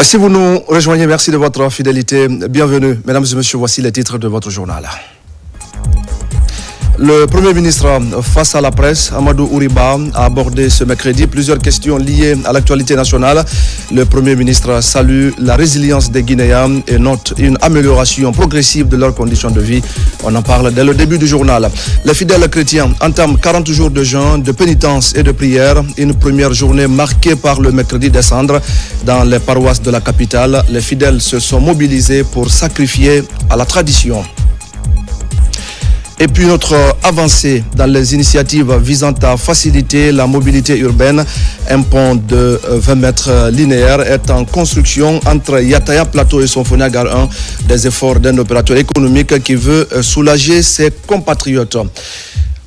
Si vous nous rejoignez, merci de votre fidélité. Bienvenue. Mesdames et messieurs, voici les titres de votre journal. Le Premier ministre face à la presse, Amadou Ouriba, a abordé ce mercredi plusieurs questions liées à l'actualité nationale. Le Premier ministre salue la résilience des Guinéens et note une amélioration progressive de leurs conditions de vie. On en parle dès le début du journal. Les fidèles chrétiens entament 40 jours de jeûne, de pénitence et de prière. Une première journée marquée par le mercredi des cendres. Dans les paroisses de la capitale, les fidèles se sont mobilisés pour sacrifier à la tradition. Et puis notre avancée dans les initiatives visant à faciliter la mobilité urbaine. Un pont de 20 mètres linéaires est en construction entre Yataya Plateau et Sonfonia Gare 1. Des efforts d'un opérateur économique qui veut soulager ses compatriotes.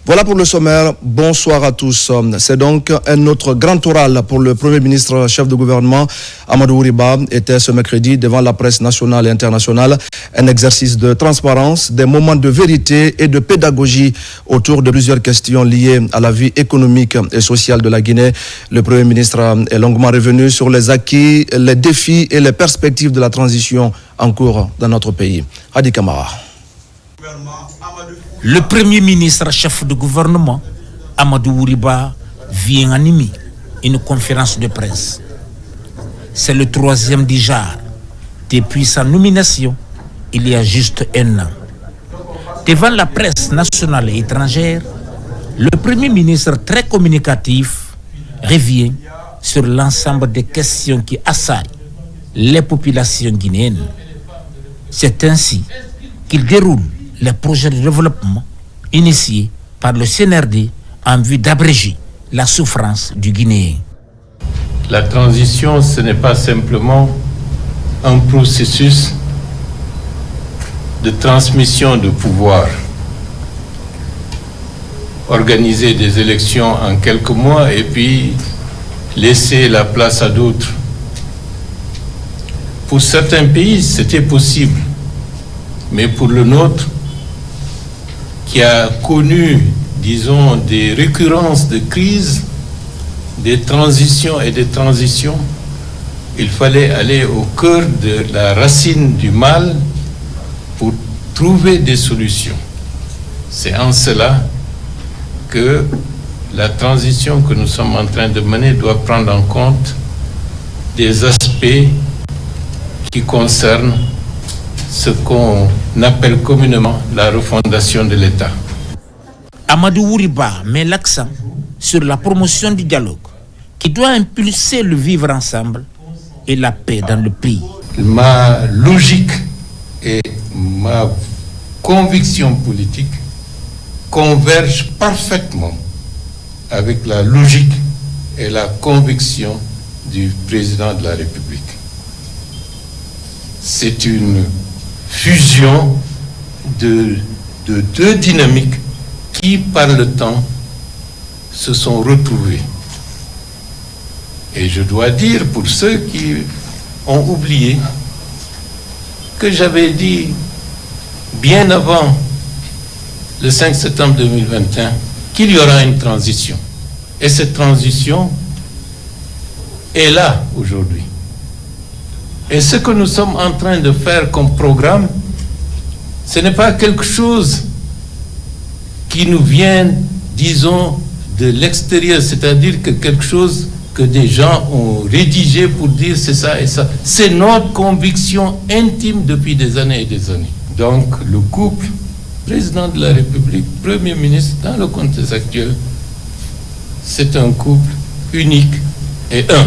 Voilà pour le sommaire. Bonsoir à tous. C'est donc un autre grand oral pour le Premier ministre, chef de gouvernement, Amadou Ouriba, était ce mercredi devant la presse nationale et internationale. Un exercice de transparence, des moments de vérité et de pédagogie autour de plusieurs questions liées à la vie économique et sociale de la Guinée. Le Premier ministre est longuement revenu sur les acquis, les défis et les perspectives de la transition en cours dans notre pays. Hadi Kamara. Le Premier ministre, chef de gouvernement, Amadou Ouriba, vient animer une conférence de presse. C'est le 3e du genre depuis sa nomination il y a juste un an. Devant la presse nationale et étrangère, le Premier ministre, très communicatif, revient sur l'ensemble des questions qui assaillent les populations guinéennes. C'est ainsi qu'il déroule les projets de développement initiés par le CNRD en vue d'abréger la souffrance du Guinéen. La transition, ce n'est pas simplement un processus de transmission de pouvoir. Organiser des élections en quelques mois et puis laisser la place à d'autres. Pour certains pays, c'était possible, mais pour le nôtre, qui a connu, disons, des récurrences de crises, des transitions et des transitions, il fallait aller au cœur de la racine du mal pour trouver des solutions. C'est en cela que la transition que nous sommes en train de mener doit prendre en compte des aspects qui concernent ce qu'on appelle communément la refondation de l'État. Amadou Ouriba met l'accent sur la promotion du dialogue qui doit impulser le vivre ensemble et la paix dans le pays. Ma logique et ma conviction politique convergent parfaitement avec la logique et la conviction du président de la République. C'est une fusion de deux dynamiques qui, par le temps, se sont retrouvées. Et je dois dire, pour ceux qui ont oublié, que j'avais dit bien avant le 5 septembre 2021 qu'il y aura une transition. Et cette transition est là aujourd'hui. Et ce que nous sommes en train de faire comme programme, ce n'est pas quelque chose qui nous vient, disons, de l'extérieur, c'est-à-dire que quelque chose que des gens ont rédigé pour dire c'est ça et ça. C'est notre conviction intime depuis des années et des années. Donc le couple, président de la République, Premier ministre, dans le contexte actuel, c'est un couple unique et un.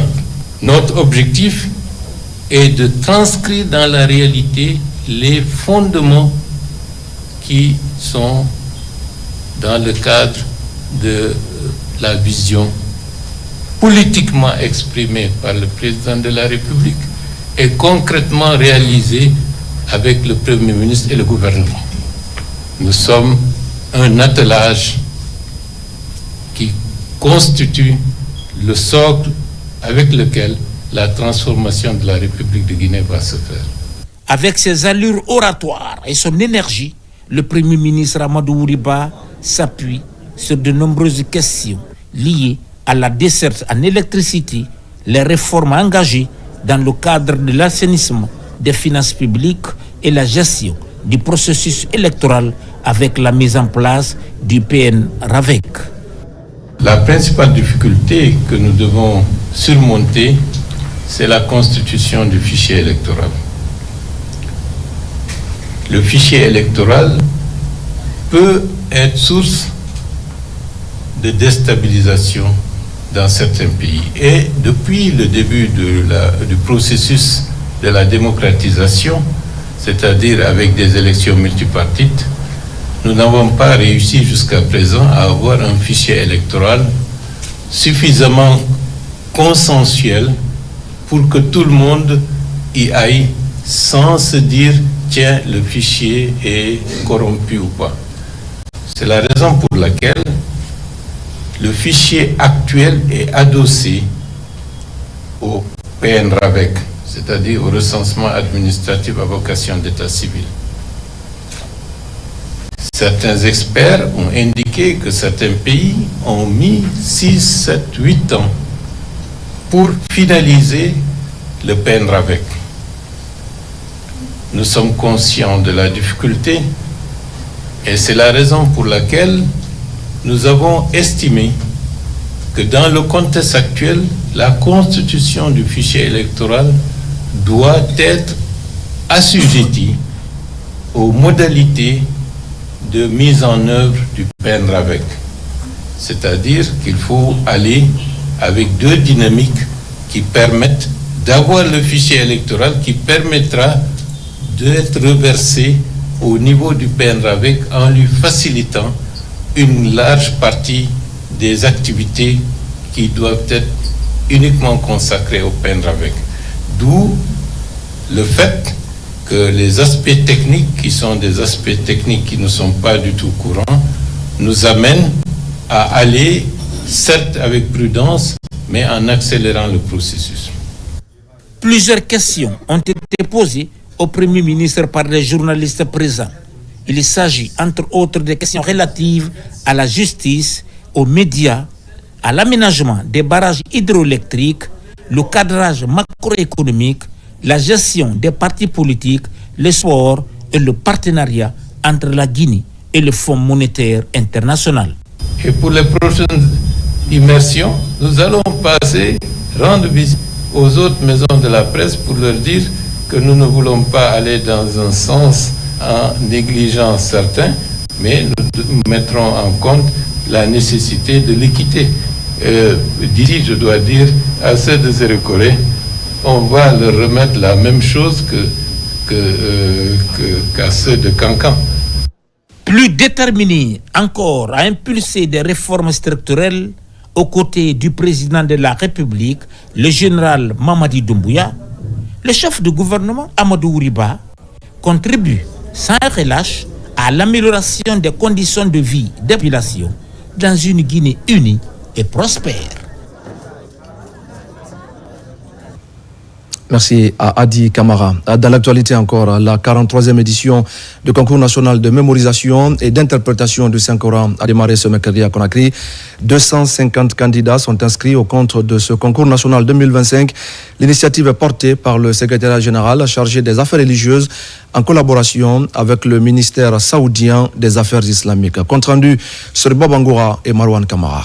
Notre objectif est de transcrire dans la réalité les fondements qui sont dans le cadre de la vision politiquement exprimée par le président de la République et concrètement réalisée avec le Premier ministre et le gouvernement. Nous sommes un attelage qui constitue le socle avec lequel la transformation de la République de Guinée va se faire. Avec ses allures oratoires et son énergie, le Premier ministre Amadou Ouriba s'appuie sur de nombreuses questions liées à la desserte en électricité, les réformes engagées dans le cadre de l'assainissement des finances publiques et la gestion du processus électoral avec la mise en place du PN-RAVEC. La principale difficulté que nous devons surmonter, c'est la constitution du fichier électoral. Le fichier électoral peut être source de déstabilisation dans certains pays. Et depuis le début du processus de la démocratisation, c'est-à-dire avec des élections multipartites, nous n'avons pas réussi jusqu'à présent à avoir un fichier électoral suffisamment consensuel pour que tout le monde y aille sans se dire « tiens, le fichier est corrompu ou pas ». C'est la raison pour laquelle le fichier actuel est adossé au PN-RAVEC, c'est-à-dire au recensement administratif à vocation d'état civil. Certains experts ont indiqué que certains pays ont mis 6, 7, 8 ans pour finaliser le PN-RAVEC. Nous sommes conscients de la difficulté et c'est la raison pour laquelle nous avons estimé que dans le contexte actuel, la constitution du fichier électoral doit être assujettie aux modalités de mise en œuvre du PN-RAVEC. C'est-à-dire qu'il faut aller avec deux dynamiques qui permettent d'avoir le fichier électoral qui permettra d'être reversé au niveau du PN-RAVEC en lui facilitant une large partie des activités qui doivent être uniquement consacrées au PN-RAVEC. D'où le fait que les aspects techniques, qui sont des aspects techniques qui ne sont pas du tout courants, nous amènent à aller, certes avec prudence, mais en accélérant le processus. Plusieurs questions ont été posées au Premier ministre par les journalistes présents. Il s'agit, entre autres, des questions relatives à la justice, aux médias, à l'aménagement des barrages hydroélectriques, le cadrage macroéconomique, la gestion des partis politiques, le sport et le partenariat entre la Guinée et le Fonds monétaire international. Et pour les prochaines immersions, nous allons rendre visite aux autres maisons de la presse pour leur dire que nous ne voulons pas aller dans un sens en négligeant certains, mais nous mettrons en compte la nécessité de l'équité. D'ici, je dois dire, à ceux de Sérékoré, on va leur remettre la même chose qu'à ceux de Cancan. Plus déterminé encore à impulser des réformes structurelles aux côtés du président de la République, le général Mamadi Doumbouya, le chef du gouvernement Amadou Ouriba contribue sans relâche à l'amélioration des conditions de vie des populations dans une Guinée unie et prospère. Merci à Adi Kamara. Dans l'actualité encore, la 43e édition du concours national de mémorisation et d'interprétation du Saint-Coran a démarré ce mercredi à Conakry. 250 candidats sont inscrits au compte de ce concours national 2025. L'initiative est portée par le secrétariat général chargé des affaires religieuses en collaboration avec le ministère saoudien des affaires islamiques. Compte rendu sur Bob Angoura et Marwan Kamara.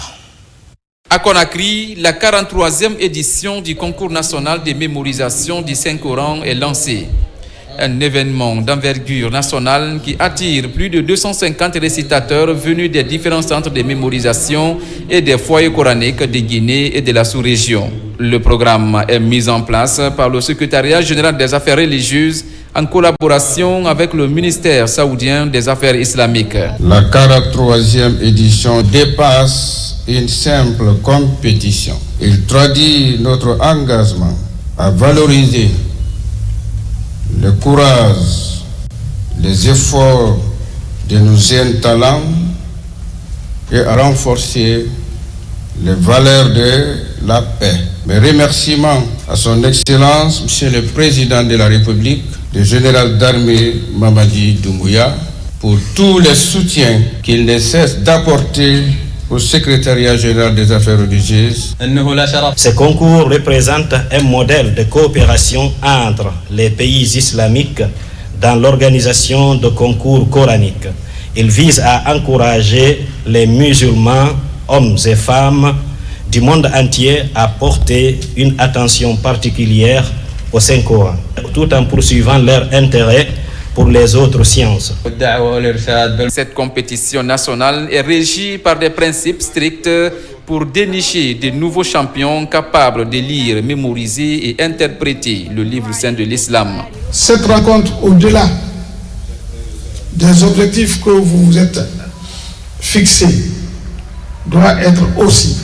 À Conakry, la 43e édition du concours national de mémorisation du Saint-Coran est lancée. Un événement d'envergure nationale qui attire plus de 250 récitateurs venus des différents centres de mémorisation et des foyers coraniques de Guinée et de la sous-région. Le programme est mis en place par le secrétariat général des affaires religieuses en collaboration avec le ministère saoudien des affaires islamiques. La 43e édition dépasse une simple compétition. Il traduit notre engagement à valoriser le courage, les efforts de nos jeunes talents et à renforcer les valeurs de la paix. Mes remerciements à son Excellence, Monsieur le Président de la République, le général d'armée Mamadi Doumbouya, pour tous les soutiens qu'il ne cesse d'apporter au secrétariat général des affaires religieuses. Ce concours représente un modèle de coopération entre les pays islamiques dans l'organisation de concours coraniques. Il vise à encourager les musulmans, hommes et femmes du monde entier à porter une attention particulière au Saint-Coran, tout en poursuivant leur intérêt pour les autres sciences. Cette compétition nationale est régie par des principes stricts pour dénicher de nouveaux champions capables de lire, mémoriser et interpréter le livre saint de l'islam. Cette rencontre, au-delà des objectifs que vous vous êtes fixés, doit être aussi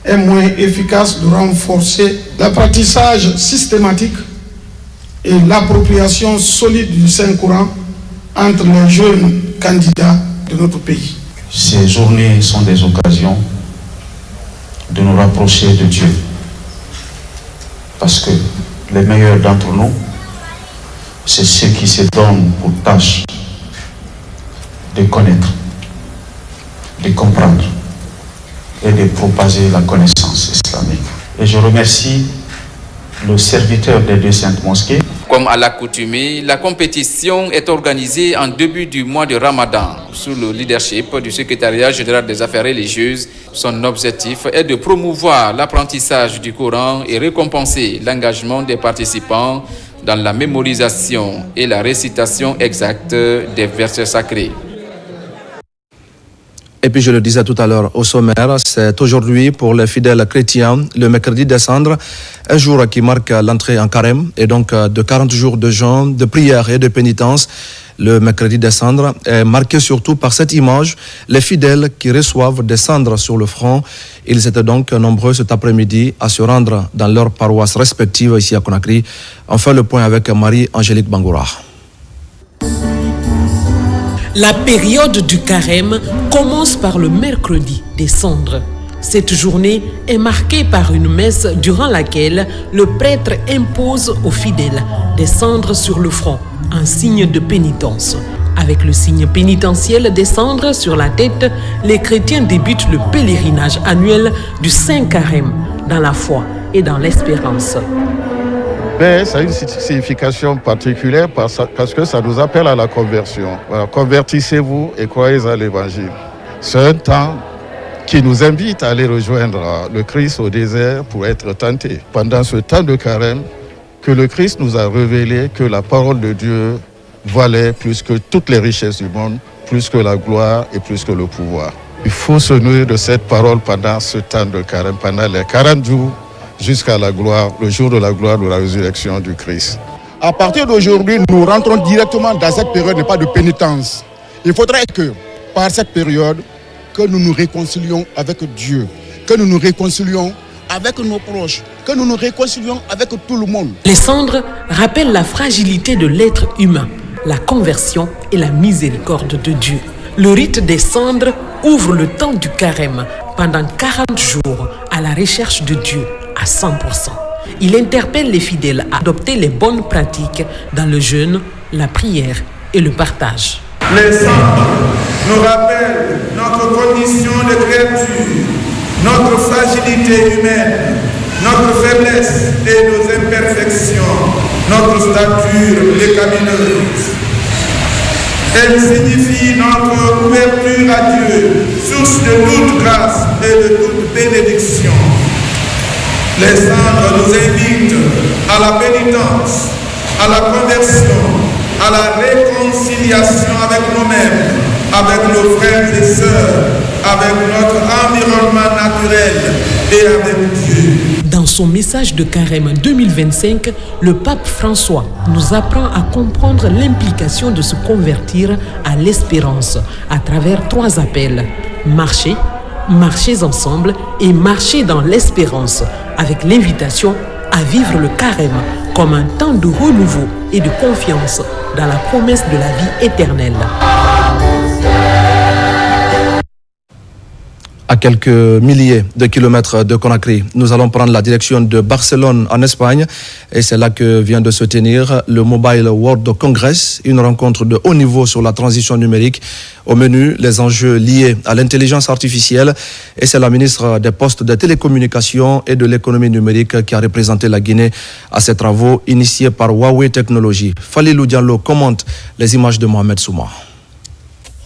un moyen efficace de renforcer l'apprentissage systématique et l'appropriation solide du Saint-Coran entre les jeunes candidats de notre pays. Ces journées sont des occasions de nous rapprocher de Dieu, parce que les meilleurs d'entre nous, c'est ceux qui se donnent pour tâche de connaître, de comprendre et de propager la connaissance islamique. Et je remercie le serviteur des deux saintes mosquées. Comme à l'accoutumée, la compétition est organisée en début du mois de Ramadan sous le leadership du secrétariat général des affaires religieuses. Son objectif est de promouvoir l'apprentissage du Coran et récompenser l'engagement des participants dans la mémorisation et la récitation exacte des versets sacrés. Et puis je le disais tout à l'heure au sommaire, c'est aujourd'hui pour les fidèles chrétiens le mercredi des cendres, un jour qui marque l'entrée en carême et donc de 40 jours de jeûne, de prière et de pénitence. Le mercredi des cendres est marqué surtout par cette image, les fidèles qui reçoivent des cendres sur le front. Ils étaient donc nombreux cet après-midi à se rendre dans leurs paroisses respectives ici à Conakry. On fait le point avec Marie-Angélique Bangoura. La période du carême commence par le mercredi des cendres. Cette journée est marquée par une messe durant laquelle le prêtre impose aux fidèles des cendres sur le front, un signe de pénitence. Avec le signe pénitentiel des cendres sur la tête, les chrétiens débutent le pèlerinage annuel du Saint Carême dans la foi et dans l'espérance. Mais ça a une signification particulière parce que ça nous appelle à la conversion. Voilà, convertissez-vous et croyez à l'évangile. C'est un temps qui nous invite à aller rejoindre le Christ au désert pour être tentés. Pendant ce temps de carême, que le Christ nous a révélé que la parole de Dieu valait plus que toutes les richesses du monde, plus que la gloire et plus que le pouvoir. Il faut se nourrir de cette parole pendant ce temps de carême, pendant les 40 jours, jusqu'à la gloire, le jour de la gloire de la résurrection du Christ. À partir d'aujourd'hui, nous rentrons directement dans cette période, pas de pénitence. Il faudrait que, par cette période, que nous nous réconcilions avec Dieu, que nous nous réconcilions avec nos proches, que nous nous réconcilions avec tout le monde. Les cendres rappellent la fragilité de l'être humain, la conversion et la miséricorde de Dieu. Le rite des cendres ouvre le temps du carême pendant 40 jours à la recherche de Dieu à 100%. Il interpelle les fidèles à adopter les bonnes pratiques dans le jeûne, la prière et le partage. Les cendres nous rappellent notre condition de créature, notre fragilité humaine, notre faiblesse et nos imperfections, notre stature pécamineuse. Elle signifie notre ouverture à Dieu, source de toute grâce et de toute bénédiction. Les cendres nous invitent à la pénitence, à la conversion, à la réconciliation avec nous-mêmes, avec nos frères et sœurs, avec notre environnement naturel et avec Dieu. Dans son message de carême 2025, le pape François nous apprend à comprendre l'implication de se convertir à l'espérance à travers 3 appels. Marcher, marchez ensemble et marchez dans l'espérance, avec l'invitation à vivre le carême comme un temps de renouveau et de confiance dans la promesse de la vie éternelle. À quelques milliers de kilomètres de Conakry, nous allons prendre la direction de Barcelone en Espagne et c'est là que vient de se tenir le Mobile World Congress, une rencontre de haut niveau sur la transition numérique. Au menu, les enjeux liés à l'intelligence artificielle et c'est la ministre des Postes, des Télécommunications et de l'économie numérique qui a représenté la Guinée à ces travaux initiés par Huawei Technologies. Falilou Diallo commente les images de Mohamed Souma.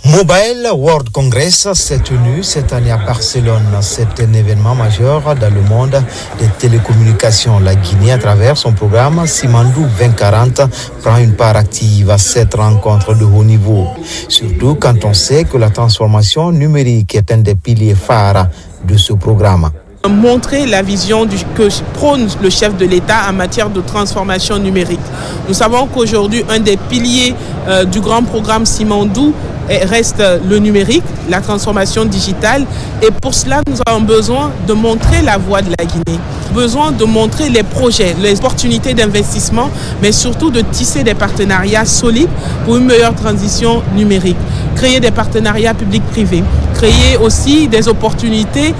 Mobile World Congress s'est tenu cette année à Barcelone. C'est un événement majeur dans le monde des télécommunications. La Guinée, à travers son programme Simandou 2040, prend une part active à cette rencontre de haut niveau. Surtout quand on sait que la transformation numérique est un des piliers phares de ce programme. Montrer la vision que prône le chef de l'État en matière de transformation numérique. Nous savons qu'aujourd'hui, un des piliers du grand programme Simandou reste le numérique, la transformation digitale. Et pour cela, nous avons besoin de montrer la voie de la Guinée. Besoin de montrer les projets, les opportunités d'investissement, mais surtout de tisser des partenariats solides pour une meilleure transition numérique. Créer des partenariats publics-privés, créer aussi des opportunités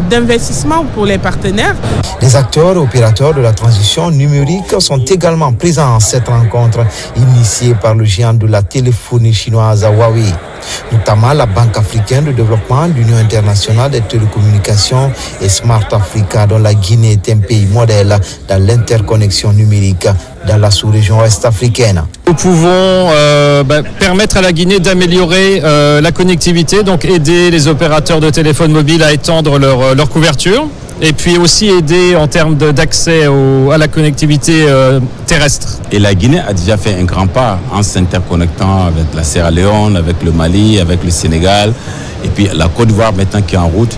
d'investissement pour les partenaires. Les acteurs et opérateurs de la transition numérique sont également présents à cette rencontre initiée par le géant de la téléphonie chinoise Huawei. Notamment la Banque africaine de développement, l'Union internationale des télécommunications et Smart Africa, dont la Guinée est un pays modèle dans l'interconnexion numérique dans la sous-région ouest-africaine. Nous pouvons permettre à la Guinée d'améliorer la connectivité, donc aider les opérateurs de téléphone mobile à étendre leur couverture. Et puis aussi aider en termes d'accès à la connectivité terrestre. Et la Guinée a déjà fait un grand pas en s'interconnectant avec la Sierra Leone, avec le Mali, avec le Sénégal, et puis la Côte d'Ivoire maintenant qui est en route.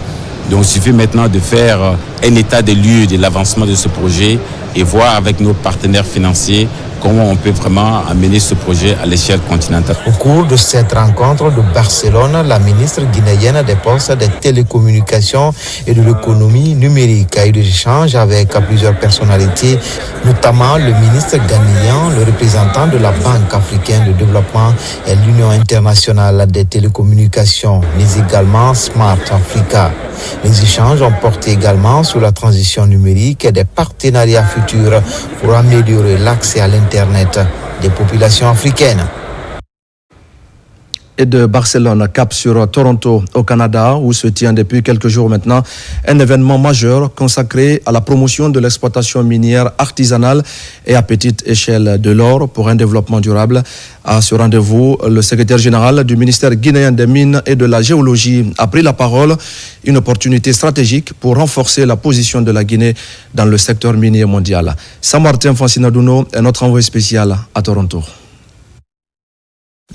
Donc il suffit maintenant de faire un état des lieux de l'avancement de ce projet et voir avec nos partenaires financiers comment on peut vraiment amener ce projet à l'échelle continentale. Au cours de cette rencontre de Barcelone, la ministre guinéenne des Postes, des Télécommunications et de l'économie numérique a eu des échanges avec plusieurs personnalités, notamment le ministre ghanéen, le représentant de la Banque africaine de développement et l'Union internationale des télécommunications, mais également Smart Africa. Les échanges ont porté également sur la transition numérique et des partenariats futurs pour améliorer l'accès à l'Internet des populations africaines. Et de Barcelone, cap sur Toronto au Canada, où se tient depuis quelques jours maintenant un événement majeur consacré à la promotion de l'exploitation minière artisanale et à petite échelle de l'or pour un développement durable. À ce rendez-vous, le secrétaire général du ministère guinéen des Mines et de la Géologie a pris la parole, une opportunité stratégique pour renforcer la position de la Guinée dans le secteur minier mondial. Saint-Martin Fancinadouno est notre envoyé spécial à Toronto.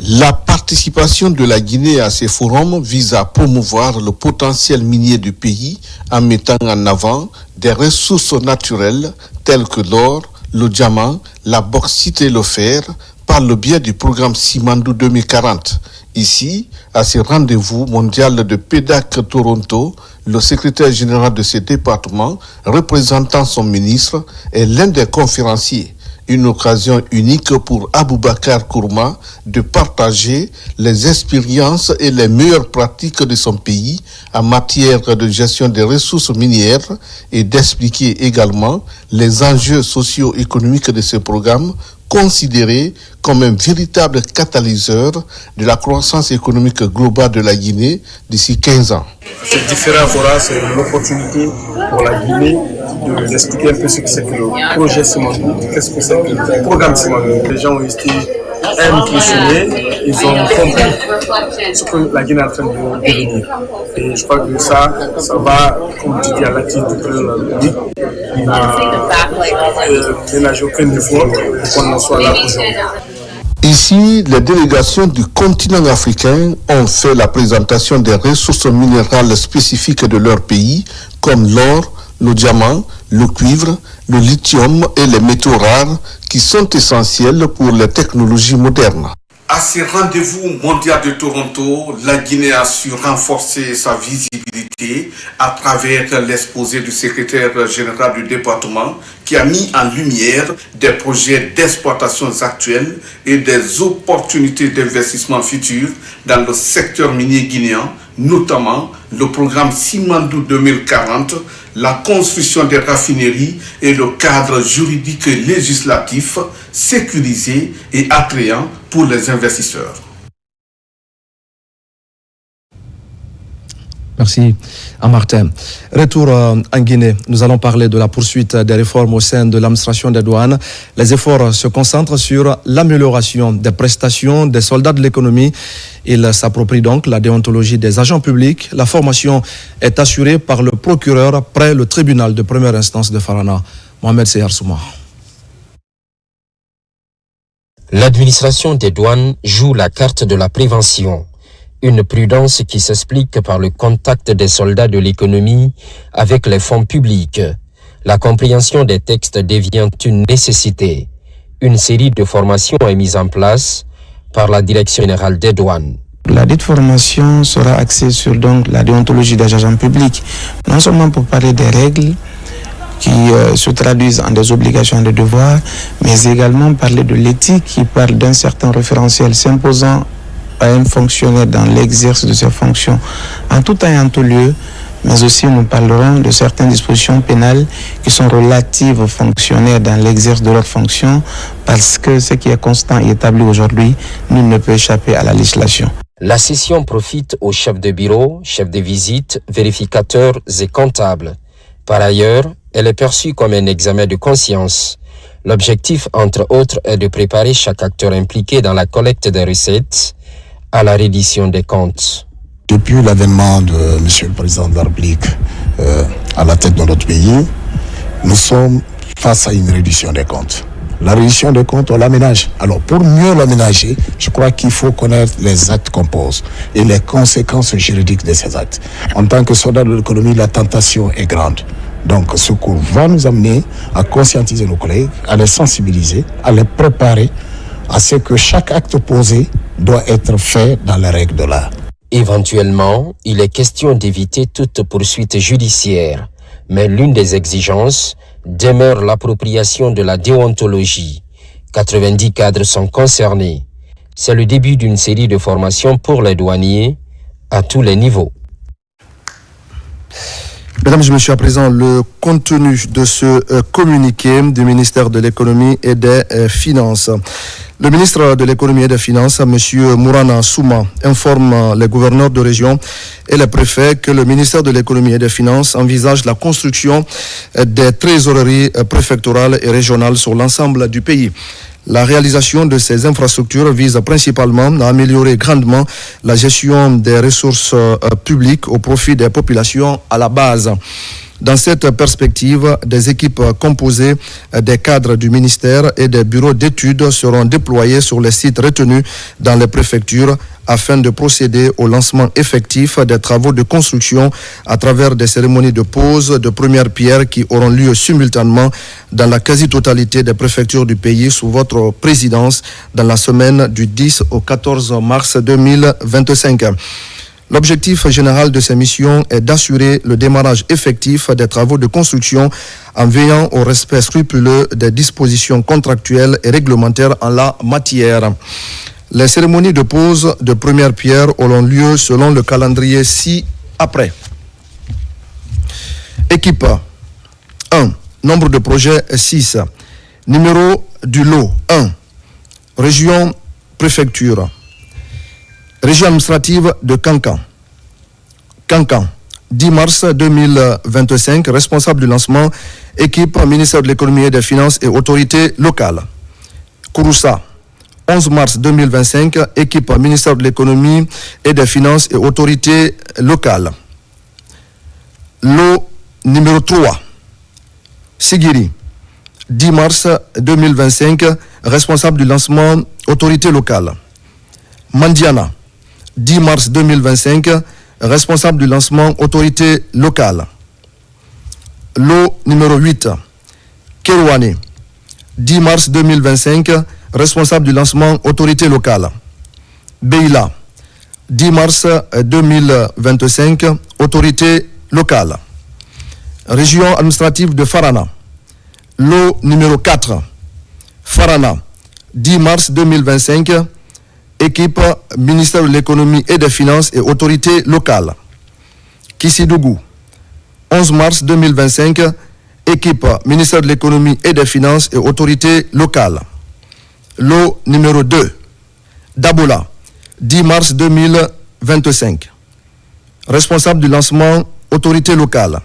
La participation de la Guinée à ces forums vise à promouvoir le potentiel minier du pays en mettant en avant des ressources naturelles telles que l'or, le diamant, la bauxite et le fer par le biais du programme Simandou 2040. Ici, à ce rendez-vous mondial de PEDAC Toronto, le secrétaire général de ce département, représentant son ministre, est l'un des conférenciers. Une occasion unique pour Aboubakar Kourma de partager les expériences et les meilleures pratiques de son pays en matière de gestion des ressources minières et d'expliquer également les enjeux socio-économiques de ce programme considéré comme un véritable catalyseur de la croissance économique globale de la Guinée d'ici 15 ans. Ces différents forats, c'est l'opportunité pour la Guinée de d'expliquer un peu ce que c'est que le projet Simandou, qu'est-ce que c'est que le programme Simandou. Les gens ont été impressionnés, ils ont compris ce que la Guinée est en train de devenir. Et je crois que ça va, comme tu dis, à l'actif du président de la République, il n'a ménagé aucun effort pour qu'on en soit là aujourd'hui. Ici, les délégations du continent africain ont fait la présentation des ressources minérales spécifiques de leur pays, comme l'or, le diamant, le cuivre, le lithium et les métaux rares qui sont essentiels pour les technologies modernes. À ce rendez-vous mondial de Toronto, la Guinée a su renforcer sa visibilité à travers l'exposé du secrétaire général du département qui a mis en lumière des projets d'exploitation actuels et des opportunités d'investissement futurs dans le secteur minier guinéen, notamment le programme Simandou 2040, la construction des raffineries et le cadre juridique et législatif sécurisé et attrayant pour les investisseurs. Merci Martin. Retour en Guinée. Nous allons parler de la poursuite des réformes au sein de l'administration des douanes. Les efforts se concentrent sur l'amélioration des prestations des soldats de l'économie. Ils s'approprient donc la déontologie des agents publics. La formation est assurée par le procureur près le tribunal de première instance de Farana, Mohamed Seyar Souma. L'administration des douanes joue la carte de la prévention. Une prudence qui s'explique par le contact des soldats de l'économie avec les fonds publics. La compréhension des textes devient une nécessité. Une série de formations est mise en place par la Direction générale des douanes. La dite formation sera axée sur donc la déontologie des agents publics, non seulement pour parler des règles qui se traduisent en des obligations et des devoirs, mais également parler de l'éthique qui parle d'un certain référentiel s'imposant à un fonctionnaire dans l'exercice de ses fonctions en tout temps et en tout lieu, mais aussi nous parlerons de certaines dispositions pénales qui sont relatives aux fonctionnaires dans l'exercice de leurs fonctions, parce que ce qui est constant et établi aujourd'hui, nul ne peut échapper à la législation. La session profite aux chefs de bureau, chefs de visite, vérificateurs et comptables. Par ailleurs, elle est perçue comme un examen de conscience. L'objectif, entre autres, est de préparer chaque acteur impliqué dans la collecte des recettes à la reddition des comptes. Depuis l'avènement de M. le Président de la République à la tête de notre pays, nous sommes face à une reddition des comptes. La reddition des comptes, on l'aménage. Alors pour mieux l'aménager, je crois qu'il faut connaître les actes qu'on pose et les conséquences juridiques de ces actes. En tant que soldat de l'économie, la tentation est grande. Donc ce cours va nous amener à conscientiser nos collègues, à les sensibiliser, à les préparer à ce que chaque acte posé doit être fait dans les règles de l'art. Éventuellement, il est question d'éviter toute poursuite judiciaire, mais l'une des exigences demeure l'appropriation de la déontologie. 90 cadres sont concernés. C'est le début d'une série de formations pour les douaniers à tous les niveaux. Mesdames et messieurs, à présent, le contenu de ce communiqué du ministère de l'économie et des finances. Le ministre de l'économie et des finances, M. Mourana Souma, informe les gouverneurs de région et les préfets que le ministère de l'économie et des finances envisage la construction des trésoreries préfectorales et régionales sur l'ensemble du pays. La réalisation de ces infrastructures vise principalement à améliorer grandement la gestion des ressources publiques au profit des populations à la base. Dans cette perspective, des équipes composées des cadres du ministère et des bureaux d'études seront déployés sur les sites retenus dans les préfectures afin de procéder au lancement effectif des travaux de construction à travers des cérémonies de pose de première pierre qui auront lieu simultanément dans la quasi-totalité des préfectures du pays sous votre présidence dans la semaine du 10 au 14 mars 2025. L'objectif général de ces missions est d'assurer le démarrage effectif des travaux de construction en veillant au respect scrupuleux des dispositions contractuelles et réglementaires en la matière. Les cérémonies de pose de première pierre auront lieu selon le calendrier ci-après. Équipe 1. Nombre de projets 6. Numéro du lot 1. Région préfecture. Région administrative de Kankan. Kankan, 10 mars 2025, responsable du lancement, équipe ministère de l'économie et des finances et autorités locales. Kouroussa, 11 mars 2025, équipe ministère de l'économie et des finances et autorités locales. Lot numéro 3, Sigiri, 10 mars 2025, responsable du lancement, autorité locale. Mandiana, 10 mars 2025, responsable du lancement, autorité locale. Lot numéro 8, Kerouane, 10 mars 2025, responsable du lancement, autorité locale. Beila, 10 mars 2025, autorité locale. Région administrative de Farana. Lot numéro 4, Farana, 10 mars 2025, équipe ministère de l'économie et des finances et autorités locales. Kissidougou, 11 mars 2025, équipe ministère de l'économie et des finances et autorités locales. Lot numéro 2, Dabola, 10 mars 2025, responsable du lancement autorité locale.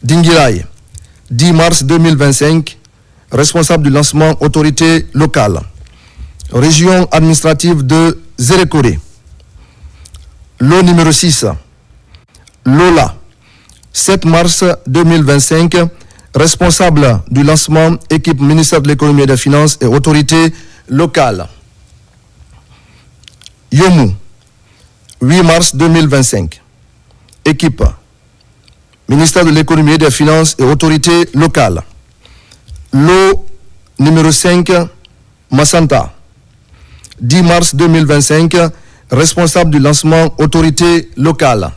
Dingirai, 10 mars 2025, responsable du lancement autorité locale. Région administrative de Zérékoré. Lot numéro 6, Lola, 7 mars 2025, responsable du lancement, équipe ministère de l'économie et des finances et autorité locale. Yomu, 8 mars 2025, équipe ministère de l'économie et des finances et autorité locale. Lot numéro 5, Massanta, 10 mars 2025, responsable du lancement autorité locale.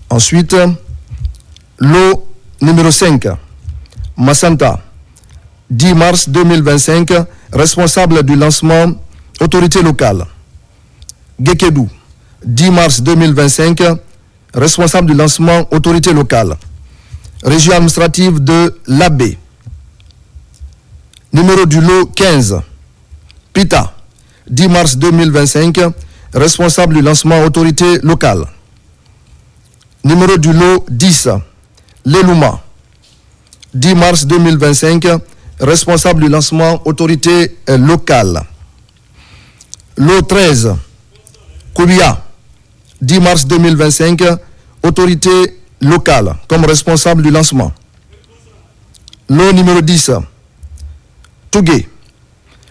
Ensuite, lot numéro 5, Massanta, 10 mars 2025, responsable du lancement autorité locale. Gekedou, 10 mars 2025, responsable du lancement autorité locale. Région administrative de l'Abbé. Numéro du lot 15, Pita, 10 mars 2025, responsable du lancement autorité locale. Numéro du lot 10, Lelouma, 10 mars 2025, responsable du lancement autorité locale. Lot 13, Koulia, 10 mars 2025, autorité locale comme responsable du lancement. Lot numéro 10, Tougué,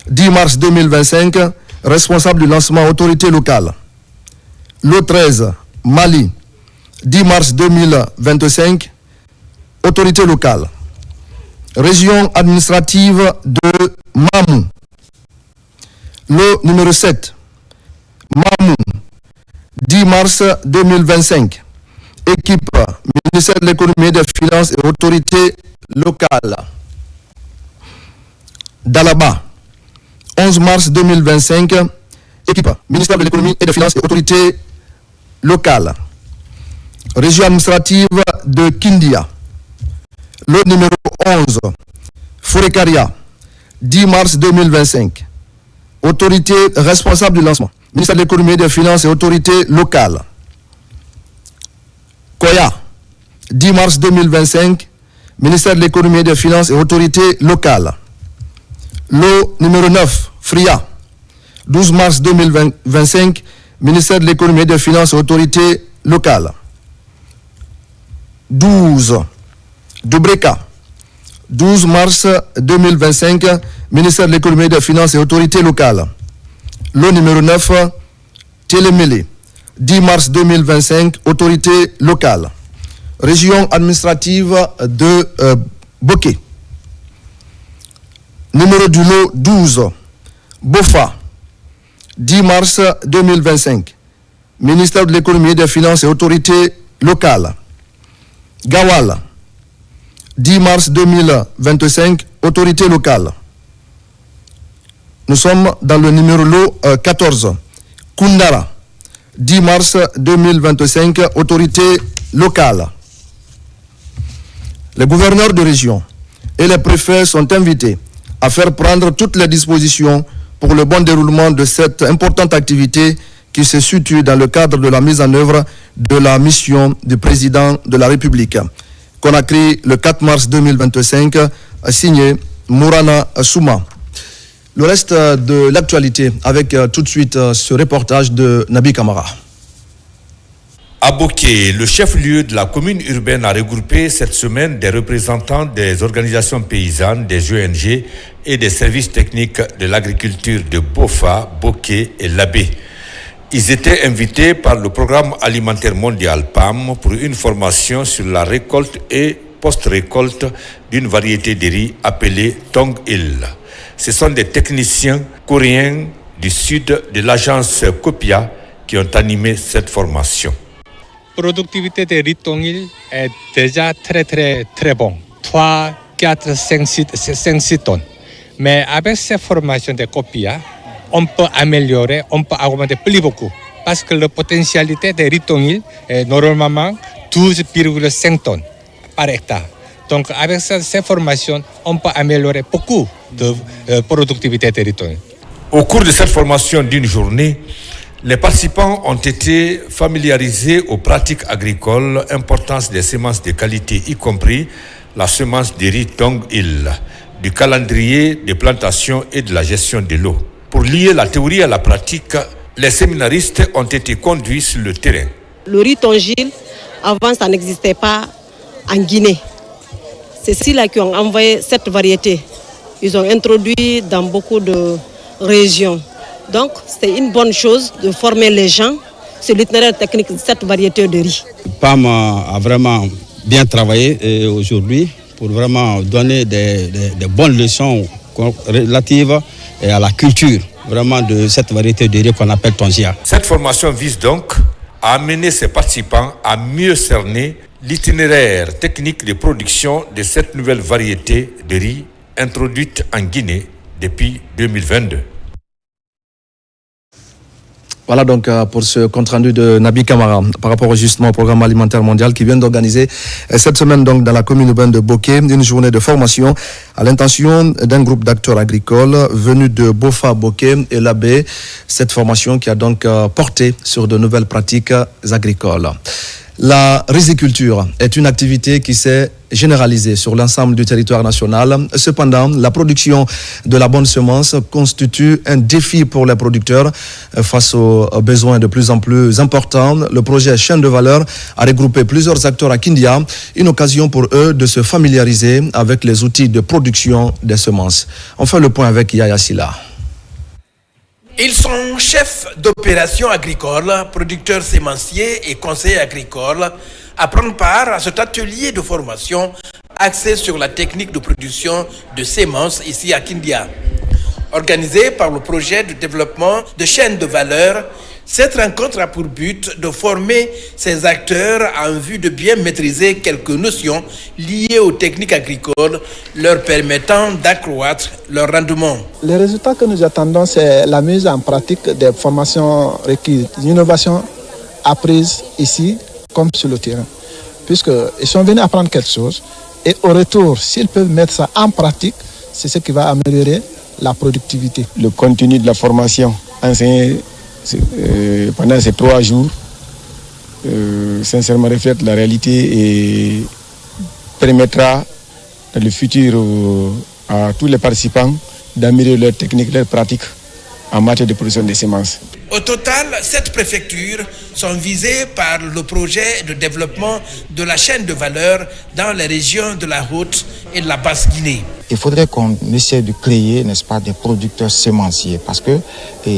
10 mars 2025, responsable du lancement autorité locale. Lot 13, Mali, 10 mars 2025, autorité locale. Région administrative de Mamou. Lot numéro 7, Mamou, 10 mars 2025, équipe ministère de l'économie et des finances et autorité locale. Dalaba, 11 mars 2025, équipe ministère de l'économie et des finances et autorité locale. Région administrative de Kindia. Lot numéro 11, Fourekaria, 10 mars 2025. Autorité responsable du lancement. Ministère de l'économie et des finances et autorité locale. Koya, 10 mars 2025. Ministère de l'économie et des finances et autorité locale. Lot numéro 9, Fria, 12 mars 2025. Ministère de l'économie et des finances et autorité locale. 12, Dubreka, 12 mars 2025, ministère de l'économie et des finances et autorité locale. Lot numéro 9, Télémélé, 10 mars 2025, autorité locale. Région administrative de Boké. Numéro du lot 12, Bofa, 10 mars 2025, ministère de l'économie et des finances et autorité locale. Gawal, 10 mars 2025, autorité locale. Nous sommes dans le numéro lot 14. Koundara, 10 mars 2025, autorité locale. Les gouverneurs de région et les préfets sont invités à faire prendre toutes les dispositions pour le bon déroulement de cette importante activité qui se situe dans le cadre de la mise en œuvre de la mission du président de la République. Conakry, le 4 mars 2025, signé Mourana Souma. Le reste de l'actualité avec tout de suite ce reportage de Nabi Kamara. À Boké, le chef-lieu de la commune urbaine a regroupé cette semaine des représentants des organisations paysannes, des ONG et des services techniques de l'agriculture de Bofa, Boké et Labé. Ils étaient invités par le Programme alimentaire mondial PAM pour une formation sur la récolte et post-récolte d'une variété de riz appelée Tong Il. Ce sont des techniciens coréens du sud de l'agence Copia qui ont animé cette formation. La productivité des riz Tong Il est déjà très bon. 3, 4, 5, 6 tonnes. Mais avec cette formation de Copia, on peut améliorer, on peut augmenter plus beaucoup. parce que la potentialité de riz tongil est normalement 12,5 tonnes par hectare. Donc avec ces formations, on peut améliorer beaucoup de productivité de riz tongil. Au cours de cette formation d'une journée, les participants ont été familiarisés aux pratiques agricoles, importance des semences de qualité, y compris la semence de riz tongil, du calendrier des plantations et de la gestion de l'eau. Pour lier la théorie à la pratique, les séminaristes ont été conduits sur le terrain. Le riz tongil, avant ça n'existait pas en Guinée. C'est ceux-là qui ont envoyé cette variété. Ils ont introduit dans beaucoup de régions. Donc c'est une bonne chose de former les gens sur l'itinéraire technique de cette variété de riz. PAM a vraiment bien travaillé aujourd'hui pour vraiment donner des bonnes leçons relatives à la culture vraiment de cette variété de riz qu'on appelle Tongia. Cette formation vise donc à amener ses participants à mieux cerner l'itinéraire technique de production de cette nouvelle variété de riz introduite en Guinée depuis 2022. Voilà donc pour ce compte-rendu de Nabi Kamara par rapport justement au programme alimentaire mondial qui vient d'organiser cette semaine donc dans la commune urbaine de Boké une journée de formation à l'intention d'un groupe d'acteurs agricoles venus de Bofa, Boké et Labé. Cette formation qui a donc porté sur de nouvelles pratiques agricoles. La riziculture est une activité qui s'est généralisée sur l'ensemble du territoire national. Cependant, la production de la bonne semence constitue un défi pour les producteurs face aux besoins de plus en plus importants. Le projet Chaîne de valeur a regroupé plusieurs acteurs à Kindia, une occasion pour eux de se familiariser avec les outils de production des semences. On fait le point avec Yaya Silla. Ils sont chefs d'opération agricole, producteurs sémenciers et conseillers agricoles à prendre part à cet atelier de formation axé sur la technique de production de semences ici à Kindia. Organisé par le projet de développement de chaînes de valeur, cette rencontre a pour but de former ces acteurs en vue de bien maîtriser quelques notions liées aux techniques agricoles, leur permettant d'accroître leur rendement. Les résultats que nous attendons, c'est la mise en pratique des formations requises, l'innovation apprise ici comme sur le terrain, puisqu'ils sont venus apprendre quelque chose et au retour, s'ils peuvent mettre ça en pratique, c'est ce qui va améliorer la productivité. Le contenu de la formation enseigné pendant ces 3 jours, sincèrement reflète la réalité et permettra dans le futur à tous les participants d'améliorer leurs techniques, leurs pratiques en matière de production des semences. Au total, 7 préfectures sont visées par le projet de développement de la chaîne de valeur dans les régions de la Haute et de la Basse-Guinée. Il faudrait qu'on essaie de créer, n'est-ce pas, des producteurs sémenciers. Parce que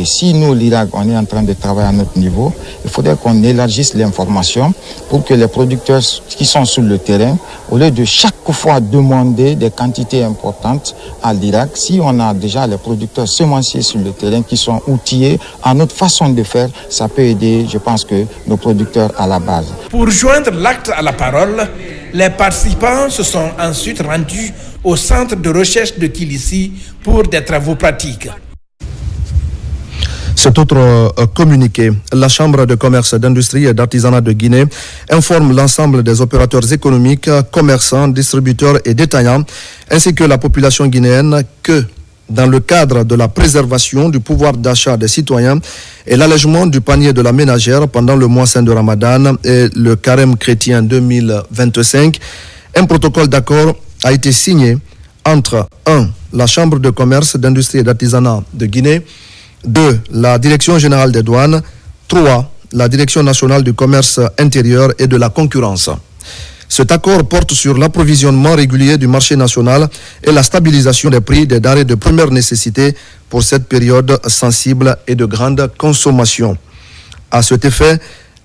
si nous, l'Irak, on est en train de travailler à notre niveau, il faudrait qu'on élargisse l'information pour que les producteurs qui sont sur le terrain, au lieu de chaque fois demander des quantités importantes à l'Irak, si on a déjà les producteurs sémenciers sur le terrain qui sont outillés à notre façon de faire, ça peut aider, je pense, que nos producteurs à la base. Pour joindre l'acte à la parole, les participants se sont ensuite rendus au centre de recherche de Kilissi pour des travaux pratiques. Cet autre communiqué, la Chambre de commerce, d'industrie et d'artisanat de Guinée informe l'ensemble des opérateurs économiques, commerçants, distributeurs et détaillants, ainsi que la population guinéenne que dans le cadre de la préservation du pouvoir d'achat des citoyens et l'allègement du panier de la ménagère pendant le mois saint de Ramadan et le carême chrétien 2025, un protocole d'accord a été signé entre 1. La Chambre de commerce, d'industrie et d'artisanat de Guinée, 2. La Direction générale des douanes, 3. La Direction nationale du commerce intérieur et de la concurrence. Cet accord porte sur l'approvisionnement régulier du marché national et la stabilisation des prix des denrées de première nécessité pour cette période sensible et de grande consommation. À cet effet,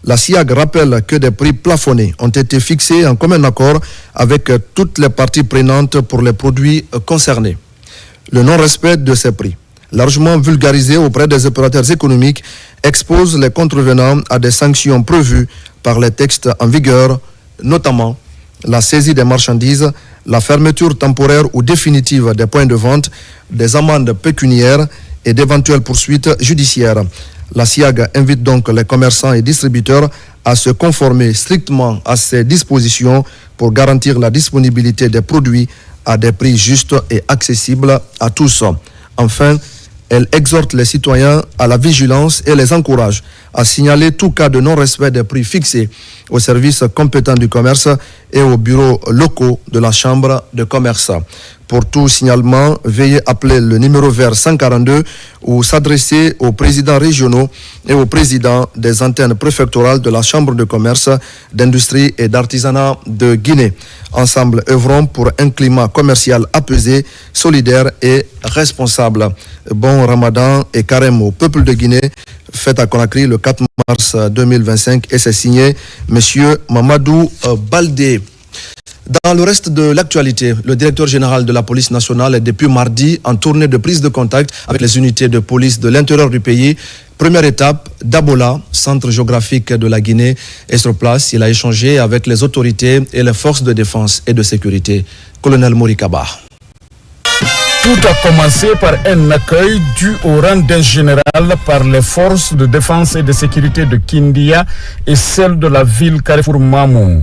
la SIAG rappelle que des prix plafonnés ont été fixés en commun accord avec toutes les parties prenantes pour les produits concernés. Le non-respect de ces prix, largement vulgarisé auprès des opérateurs économiques, expose les contrevenants à des sanctions prévues par les textes en vigueur, notamment la saisie des marchandises, la fermeture temporaire ou définitive des points de vente, des amendes pécuniaires et d'éventuelles poursuites judiciaires. La SIAG invite donc les commerçants et distributeurs à se conformer strictement à ces dispositions pour garantir la disponibilité des produits à des prix justes et accessibles à tous. Enfin, elle exhorte les citoyens à la vigilance et les encourage à signaler tout cas de non-respect des prix fixés aux services compétents du commerce et aux bureaux locaux de la Chambre de commerce. Pour tout signalement, veuillez appeler le numéro vert 142 ou s'adresser aux présidents régionaux et aux présidents des antennes préfectorales de la Chambre de commerce, d'industrie et d'artisanat de Guinée. Ensemble, œuvrons pour un climat commercial apaisé, solidaire et responsable. Bon Ramadan et carême au peuple de Guinée, fête à Conakry le 4 mars 2025 et c'est signé M. Mamadou Baldé. Dans le reste de l'actualité, le directeur général de la police nationale est depuis mardi en tournée de prise de contact avec les unités de police de l'intérieur du pays. Première étape, Dabola, centre géographique de la Guinée, est sur place. Il a échangé avec les autorités et les forces de défense et de sécurité. Colonel Morikaba. Tout a commencé par un accueil dû au rang d'un général par les forces de défense et de sécurité de Kindia et celles de la ville Carrefour Mamou.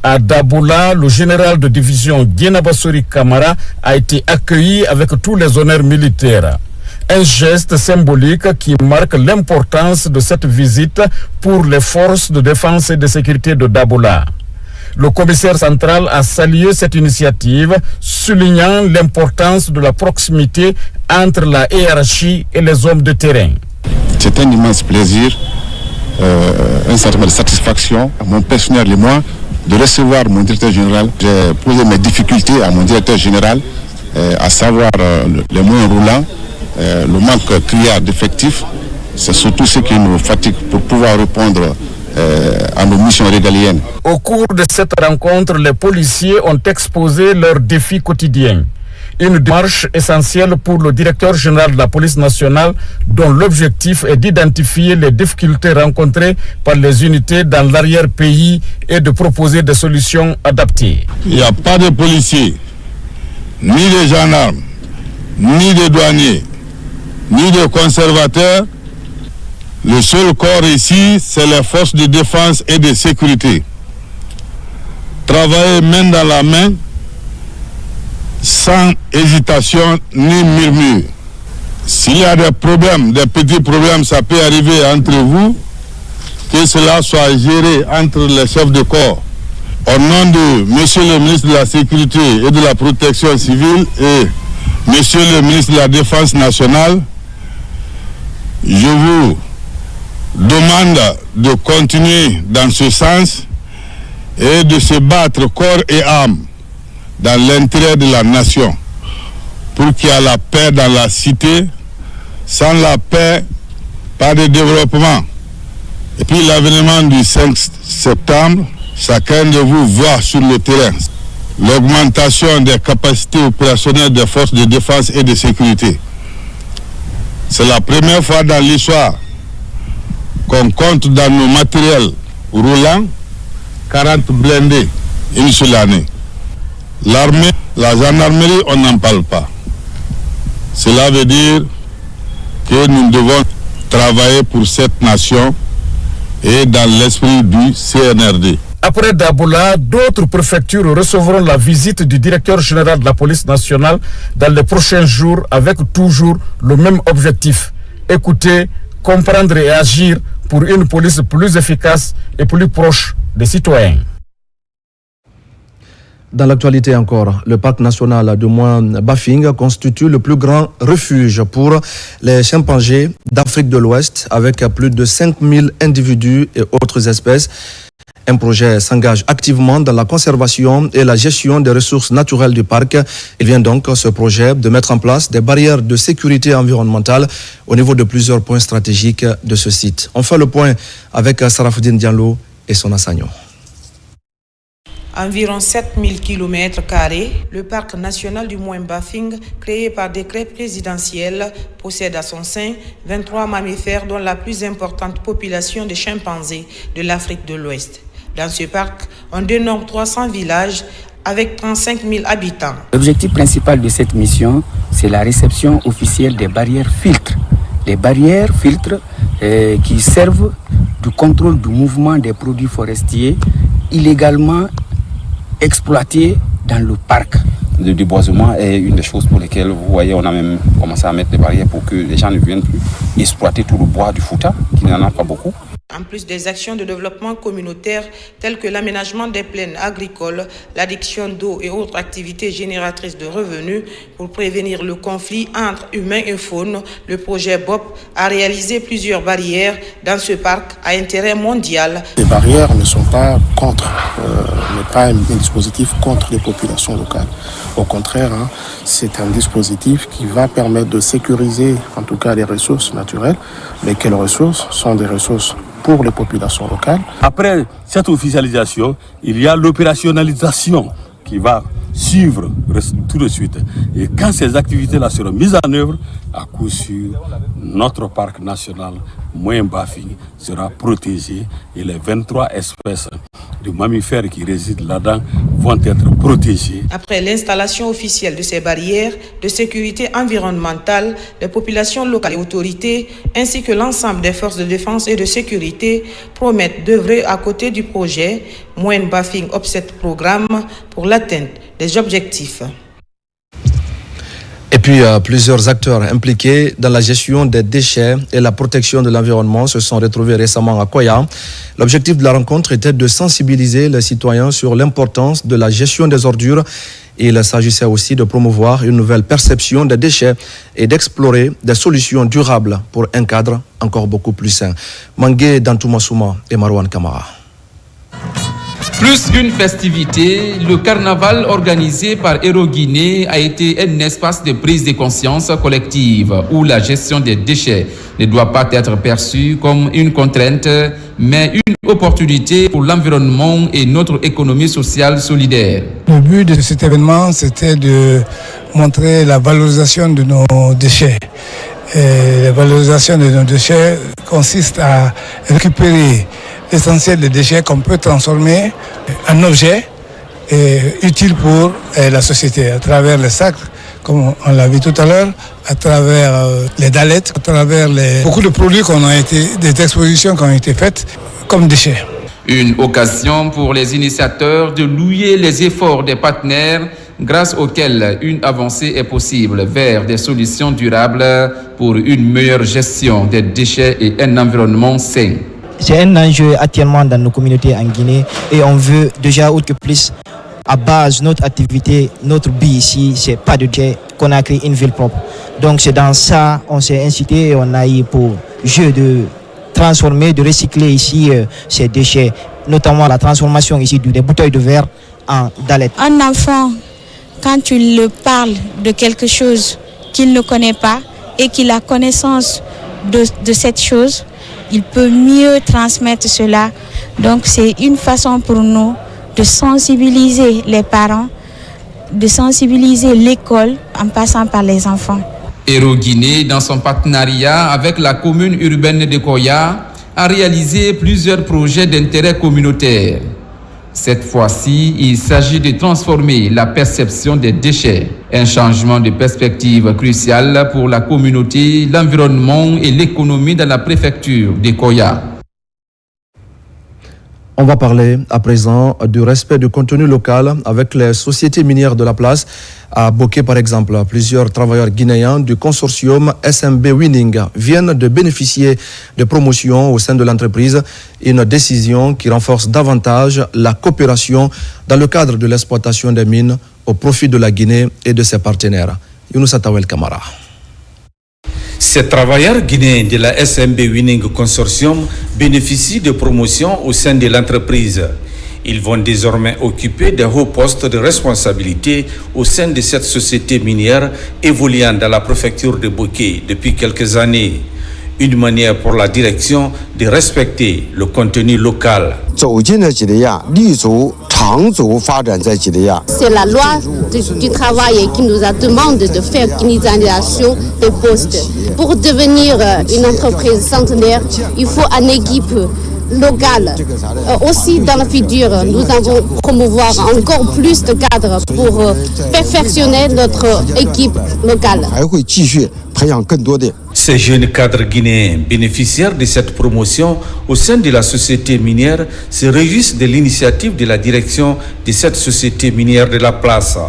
À Dabola, le général de division Guénabassori Kamara a été accueilli avec tous les honneurs militaires. Un geste symbolique qui marque l'importance de cette visite pour les forces de défense et de sécurité de Dabola. Le commissaire central a salué cette initiative, soulignant l'importance de la proximité entre la hiérarchie et les hommes de terrain. C'est un immense plaisir, un sentiment de satisfaction, mon personnel et moi, de recevoir mon directeur général. J'ai posé mes difficultés à mon directeur général, à savoir les moyens roulants, le manque criard d'effectifs. C'est surtout ce qui nous fatigue pour pouvoir répondre à nos missions régaliennes. Au cours de cette rencontre, les policiers ont exposé leurs défis quotidiens. Une démarche essentielle pour le directeur général de la police nationale dont l'objectif est d'identifier les difficultés rencontrées par les unités dans l'arrière-pays et de proposer des solutions adaptées. Il n'y a pas de policiers, ni de gendarmes, ni de douaniers, ni de conservateurs. Le seul corps ici, c'est les forces de défense et de sécurité. Travailler main dans la main, sans hésitation ni murmure. S'il y a des problèmes, des petits problèmes, ça peut arriver entre vous, que cela soit géré entre les chefs de corps. Au nom de Monsieur le ministre de la Sécurité et de la Protection civile et Monsieur le ministre de la Défense nationale, je vous demande de continuer dans ce sens et de se battre corps et âme dans l'intérêt de la nation, pour qu'il y ait la paix dans la cité. Sans la paix, pas de développement. Et puis l'avènement du 5 septembre, chacun de vous voit sur le terrain l'augmentation des capacités opérationnelles des forces de défense et de sécurité. C'est la première fois dans l'histoire qu'on compte dans nos matériels roulants 40 blindés une seule année. L'armée, la gendarmerie, on n'en parle pas. Cela veut dire que nous devons travailler pour cette nation et dans l'esprit du CNRD. Après Dabola, d'autres préfectures recevront la visite du directeur général de la police nationale dans les prochains jours avec toujours le même objectif. Écouter, comprendre et agir pour une police plus efficace et plus proche des citoyens. Dans l'actualité encore, le parc national de Mouin-Bafing constitue le plus grand refuge pour les chimpanzés d'Afrique de l'Ouest avec plus de 5000 individus et autres espèces. Un projet s'engage activement dans la conservation et la gestion des ressources naturelles du parc. Il vient donc, ce projet, de mettre en place des barrières de sécurité environnementale au niveau de plusieurs points stratégiques de ce site. On fait le point avec Sarafoudine Diallo et son Assagno. Environ 7000 km², le parc national du Mouin-Bafing, créé par décret présidentiel, possède à son sein 23 mammifères dont la plus importante population de chimpanzés de l'Afrique de l'Ouest. Dans ce parc, on dénombre 300 villages avec 35 000 habitants. L'objectif principal de cette mission, c'est la réception officielle des barrières filtres. Les barrières filtres qui servent du contrôle du mouvement des produits forestiers illégalement exploités dans le parc. Le déboisement est une des choses pour lesquelles, vous voyez, on a même commencé à mettre des barrières pour que les gens ne viennent plus exploiter tout le bois du Fouta, qui n'en a pas beaucoup. En plus des actions de développement communautaire telles que l'aménagement des plaines agricoles, l'adduction d'eau et autres activités génératrices de revenus pour prévenir le conflit entre humains et faune, le projet BOP a réalisé plusieurs barrières dans ce parc à intérêt mondial. Les barrières ne sont pas contre, n'est pas un dispositif contre les populations locales. Au contraire, c'est un dispositif qui va permettre de sécuriser en tout cas les ressources naturelles, mais quelles ressources sont des ressources pour les populations locales. Après cette officialisation, il y a l'opérationnalisation qui va suivre tout de suite. Et quand ces activités-là seront mises en œuvre, à coup sûr, notre parc national Moyen-Bafing sera protégé et les 23 espèces de mammifères qui résident là-dedans vont être protégés. Après l'installation officielle de ces barrières de sécurité environnementale, les populations locales et autorités, ainsi que l'ensemble des forces de défense et de sécurité, promettent d'œuvrer à côté du projet Moyen-Bafing Offset Programme pour l'atteinte des objectifs. Et puis, plusieurs acteurs impliqués dans la gestion des déchets et la protection de l'environnement se sont retrouvés récemment à Koya. L'objectif de la rencontre était de sensibiliser les citoyens sur l'importance de la gestion des ordures. Il s'agissait aussi de promouvoir une nouvelle perception des déchets et d'explorer des solutions durables pour un cadre encore beaucoup plus sain. Mangué Dantoumassouma et Marwan Kamara. Plus qu'une festivité, le carnaval organisé par Hero Guinée a été un espace de prise de conscience collective où la gestion des déchets ne doit pas être perçue comme une contrainte, mais une opportunité pour l'environnement et notre économie sociale solidaire. Le but de cet événement, c'était de montrer la valorisation de nos déchets. Et la valorisation de nos déchets consiste à récupérer l'essentiel des déchets qu'on peut transformer en objets utiles pour la société, à travers les sacs, comme on l'a vu tout à l'heure, à travers les dallettes, à travers beaucoup de produits des expositions qui ont été faites comme déchets. Une occasion pour les initiateurs de louer les efforts des partenaires grâce auxquels une avancée est possible vers des solutions durables pour une meilleure gestion des déchets et un environnement sain. C'est un enjeu actuellement dans nos communautés en Guinée et on veut déjà autre que plus à base notre activité, notre but ici, c'est pas de déchets qu'on a créé une ville propre. Donc c'est dans ça on s'est incité et on a eu pour jeu de transformer, de recycler ici ces déchets, notamment la transformation ici des bouteilles de verre en dallettes. Un enfant, quand tu le parles de quelque chose qu'il ne connaît pas et qu'il a connaissance de cette chose, il peut mieux transmettre cela. Donc c'est une façon pour nous de sensibiliser les parents, de sensibiliser l'école en passant par les enfants. Hero Guinée, dans son partenariat avec la commune urbaine de Koya, a réalisé plusieurs projets d'intérêt communautaire. Cette fois-ci, il s'agit de transformer la perception des déchets. Un changement de perspective crucial pour la communauté, l'environnement et l'économie dans la préfecture de Koya. On va parler à présent du respect du contenu local avec les sociétés minières de la place. À Boké, par exemple, plusieurs travailleurs guinéens du consortium SMB Winning viennent de bénéficier de promotions au sein de l'entreprise. Une décision qui renforce davantage la coopération dans le cadre de l'exploitation des mines au profit de la Guinée et de ses partenaires. Younoussa Tawel Kamara. Ces travailleurs guinéens de la SMB Winning Consortium bénéficient de promotions au sein de l'entreprise. Ils vont désormais occuper des hauts postes de responsabilité au sein de cette société minière évoluant dans la préfecture de Boké depuis quelques années. Une manière pour la direction de respecter le contenu local. C'est la loi du travail qui nous a demandé de faire une organisation des postes. Pour devenir une entreprise centenaire, il faut une équipe locale. Aussi dans le futur, nous allons promouvoir encore plus de cadres pour perfectionner notre équipe locale. Ces jeunes cadres guinéens bénéficiaires de cette promotion au sein de la société minière se réjouissent de l'initiative de la direction de cette société minière de la place.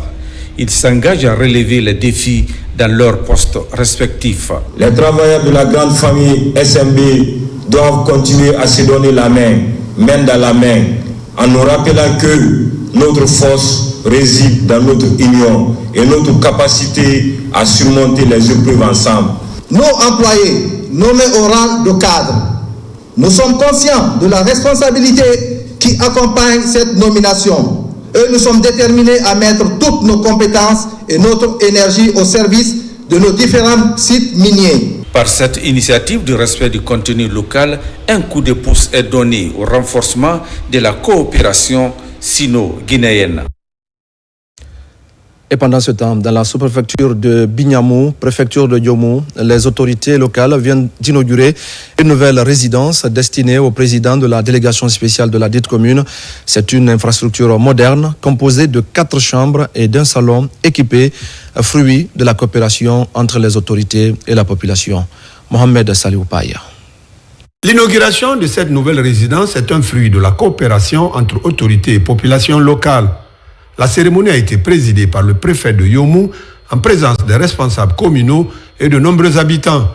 Ils s'engagent à relever les défis dans leurs postes respectifs. Les travailleurs de la grande famille SMB doivent continuer à se donner la main dans la main, en nous rappelant que notre force réside dans notre union et notre capacité à surmonter les épreuves ensemble. Nos employés nommés au rang de cadre, nous sommes conscients de la responsabilité qui accompagne cette nomination. Et nous sommes déterminés à mettre toutes nos compétences et notre énergie au service de nos différents sites miniers. Par cette initiative de respect du contenu local, un coup de pouce est donné au renforcement de la coopération sino-guinéenne. Et pendant ce temps, dans la sous-préfecture de Bignamou, préfecture de Yomou, les autorités locales viennent d'inaugurer une nouvelle résidence destinée au président de la délégation spéciale de la dite commune. C'est une infrastructure moderne composée de 4 chambres et d'un salon équipé, fruit de la coopération entre les autorités et la population. Mohamed Saliou Paya. L'inauguration de cette nouvelle résidence est un fruit de la coopération entre autorités et population locale. La cérémonie a été présidée par le préfet de Yomou en présence des responsables communaux et de nombreux habitants.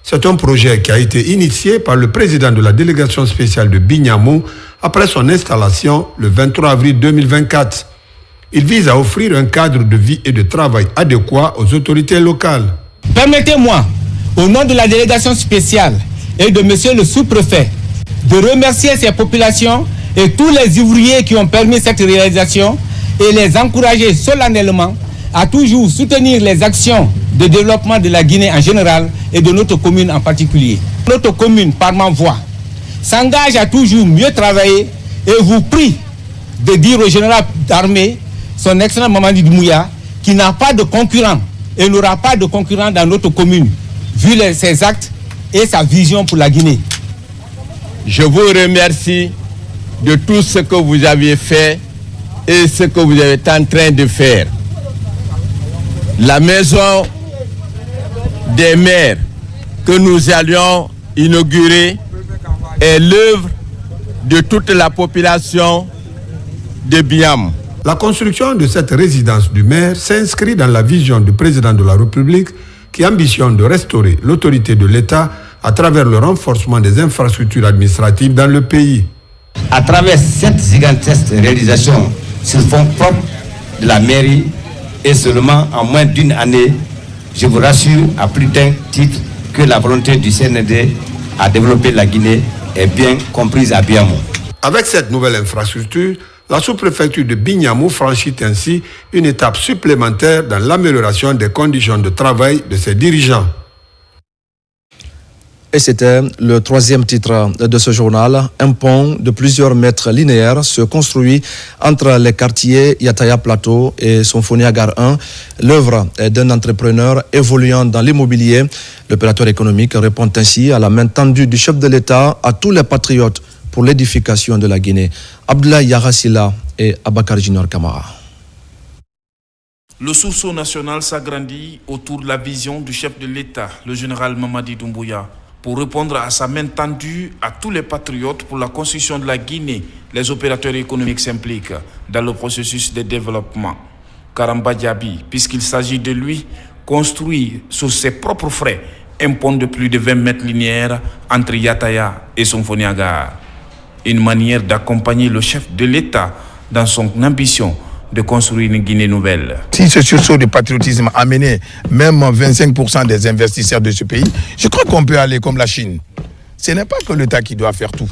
C'est un projet qui a été initié par le président de la délégation spéciale de Bignamou après son installation le 23 avril 2024. Il vise à offrir un cadre de vie et de travail adéquat aux autorités locales. Permettez-moi, au nom de la délégation spéciale et de monsieur le sous-préfet, de remercier ces populations et tous les ouvriers qui ont permis cette réalisation et les encourager solennellement à toujours soutenir les actions de développement de la Guinée en général et de notre commune en particulier. Notre commune, par ma voix, s'engage à toujours mieux travailler et vous prie de dire au général d'armée, son excellent Mamadi Doumbouya, qui n'a pas de concurrent et n'aura pas de concurrent dans notre commune, vu ses actes et sa vision pour la Guinée. Je vous remercie de tout ce que vous avez fait et ce que vous êtes en train de faire. La maison des maires que nous allions inaugurer est l'œuvre de toute la population de Biam. La construction de cette résidence du maire s'inscrit dans la vision du président de la République qui ambitionne de restaurer l'autorité de l'État à travers le renforcement des infrastructures administratives dans le pays. À travers cette gigantesque réalisation sur fonds propres de la mairie et seulement en moins d'une année, je vous rassure à plus d'un titre que la volonté du CND à développer la Guinée est bien comprise à Bignamou. Avec cette nouvelle infrastructure, la sous-préfecture de Bignamou franchit ainsi une étape supplémentaire dans l'amélioration des conditions de travail de ses dirigeants. Et c'était le 3e titre de ce journal. Un pont de plusieurs mètres linéaires se construit entre les quartiers Yataya Plateau et Symphonia Gare 1. L'œuvre d'un entrepreneur évoluant dans l'immobilier. L'opérateur économique répond ainsi à la main tendue du chef de l'État à tous les patriotes pour l'édification de la Guinée. Abdoulaye Yarassila et Abakar Junior Kamara. Le sursaut national s'agrandit autour de la vision du chef de l'État, le général Mamadi Doumbouya. Pour répondre à sa main tendue à tous les patriotes pour la construction de la Guinée, les opérateurs économiques s'impliquent dans le processus de développement. Karamba Diaby, puisqu'il s'agit de lui, construit sur ses propres frais un pont de plus de 20 mètres linéaires entre Yataya et Symphonia Gare. Une manière d'accompagner le chef de l'État dans son ambition de construire une Guinée nouvelle. Si ce sursaut de patriotisme a amené même 25% des investisseurs de ce pays, je crois qu'on peut aller comme la Chine. Ce n'est pas que l'État qui doit faire tout.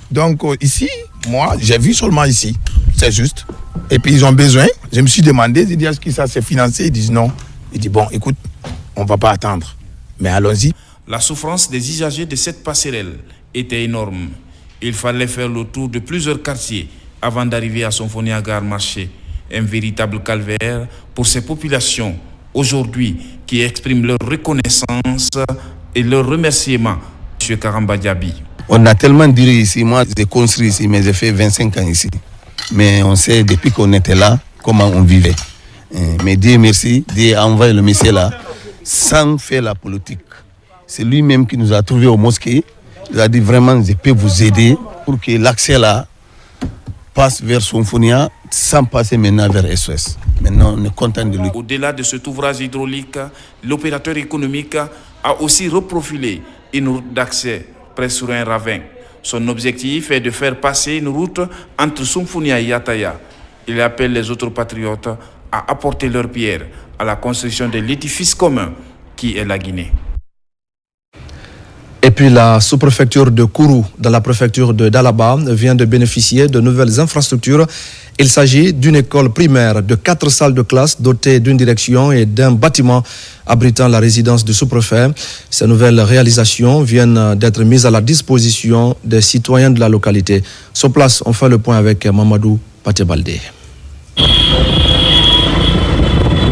Donc ici, moi, j'ai vu seulement ici, c'est juste. Et puis ils ont besoin, je me suis demandé, j'ai dit est-ce que ça s'est financé? Ils disent non. Ils disent bon, écoute, on ne va pas attendre, mais allons-y. La souffrance des usagers de cette passerelle était énorme. Il fallait faire le tour de plusieurs quartiers avant d'arriver à Symphonia Gare Marché. Un véritable calvaire pour ces populations aujourd'hui qui expriment leur reconnaissance et leur remerciement. M. Karamba Diaby. On a tellement duré ici, moi j'ai construit ici, mais j'ai fait 25 ans ici. Mais on sait depuis qu'on était là, comment on vivait. Mais Dieu merci, Dieu a envoyé le monsieur là, sans faire la politique. C'est lui-même qui nous a trouvés au mosquée. Il a dit vraiment, je peux vous aider pour que l'accès là passe vers Symphonia sans passer maintenant vers SOS. Maintenant, on est content de lui. Au-delà de cet ouvrage hydraulique, l'opérateur économique a aussi reprofilé une route d'accès près sur un ravin. Son objectif est de faire passer une route entre Symphonia et Yataya. Il appelle les autres patriotes à apporter leur pierre à la construction de l'édifice commun qui est la Guinée. Et puis la sous-préfecture de Kourou, dans la préfecture de Dalaba, vient de bénéficier de nouvelles infrastructures. Il s'agit d'une école primaire de 4 salles de classe dotées d'une direction et d'un bâtiment abritant la résidence du sous-préfet. Ces nouvelles réalisations viennent d'être mises à la disposition des citoyens de la localité. Sur place, on fait le point avec Mamadou Patebaldé.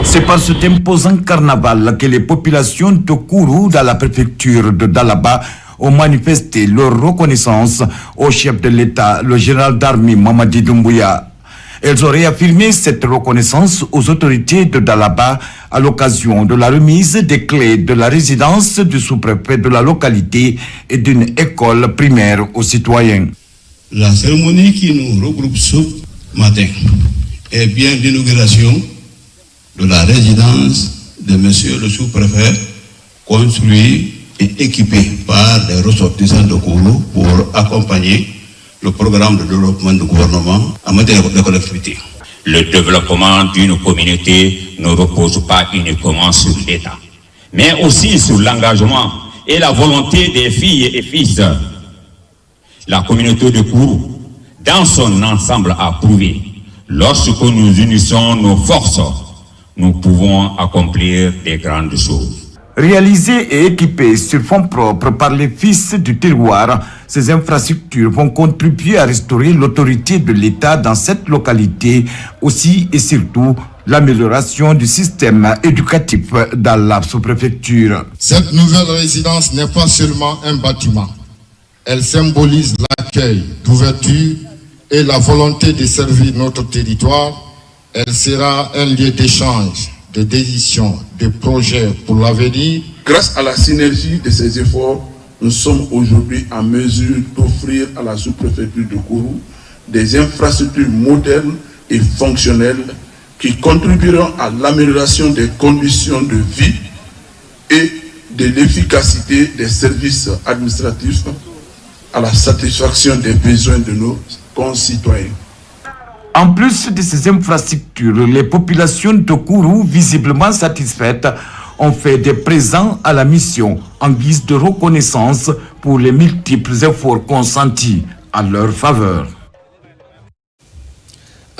C'est par cet imposant carnaval que les populations de Kourou, dans la préfecture de Dalaba, ont manifesté leur reconnaissance au chef de l'État, le général d'armée Mamadi Doumbouya. Elles ont réaffirmé cette reconnaissance aux autorités de Dalaba à l'occasion de la remise des clés de la résidence du sous-préfet de la localité et d'une école primaire aux citoyens. La cérémonie qui nous regroupe ce matin est bien l'inauguration de la résidence de monsieur le sous-préfet, construit et équipé par les ressortissants de Kourou pour accompagner le programme de développement du gouvernement en matière de collectivité. Le développement d'une communauté ne repose pas uniquement sur l'État, mais aussi sur l'engagement et la volonté des filles et fils. La communauté de Kourou, dans son ensemble, a prouvé, lorsque nous unissons nos forces, nous pouvons accomplir des grandes choses. Réalisées et équipées sur fonds propres par les fils du terroir, ces infrastructures vont contribuer à restaurer l'autorité de l'État dans cette localité, aussi et surtout l'amélioration du système éducatif dans la sous-préfecture. Cette nouvelle résidence n'est pas seulement un bâtiment. Elle symbolise l'accueil, l'ouverture et la volonté de servir notre territoire. Elle sera un lieu d'échange, de décision, de projets pour l'avenir. Grâce à la synergie de ces efforts, nous sommes aujourd'hui en mesure d'offrir à la sous-préfecture de Kourou des infrastructures modernes et fonctionnelles qui contribueront à l'amélioration des conditions de vie et de l'efficacité des services administratifs à la satisfaction des besoins de nos concitoyens. En plus de ces infrastructures, les populations de Kourou, visiblement satisfaites, ont fait des présents à la mission en guise de reconnaissance pour les multiples efforts consentis à leur faveur.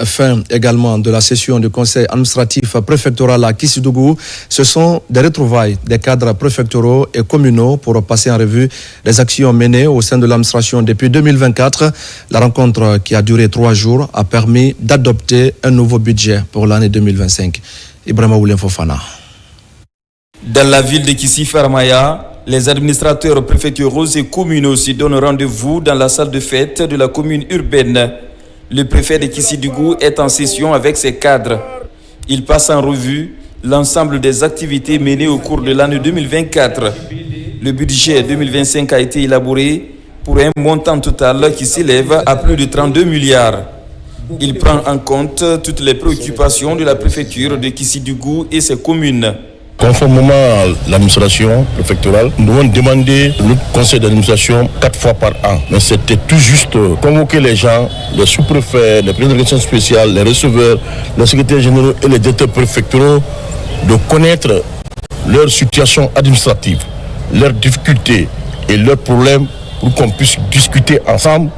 Fin également de la session du conseil administratif préfectoral à Kissidougou. Ce sont des retrouvailles des cadres préfectoraux et communaux pour passer en revue les actions menées au sein de l'administration depuis 2024. La rencontre qui a duré 3 jours a permis d'adopter un nouveau budget pour l'année 2025. Ibrahima Oulien Fofana. Dans la ville de Kissi-Farmaya, les administrateurs préfectoraux et communaux se donnent rendez-vous dans la salle de fête de la commune urbaine. Le préfet de Kissidougou est en session avec ses cadres. Il passe en revue l'ensemble des activités menées au cours de l'année 2024. Le budget 2025 a été élaboré pour un montant total qui s'élève à plus de 32 milliards. Il prend en compte toutes les préoccupations de la préfecture de Kissidougou et ses communes. Conformément à l'administration préfectorale, nous avons demandé le conseil d'administration 4 fois par an. Mais c'était tout juste convoquer les gens, les sous-préfets, les présidents d'organisation spéciale, les receveurs, les secrétaires généraux et les directeurs préfectoraux de connaître leur situation administrative, leurs difficultés et leurs problèmes pour qu'on puisse discuter ensemble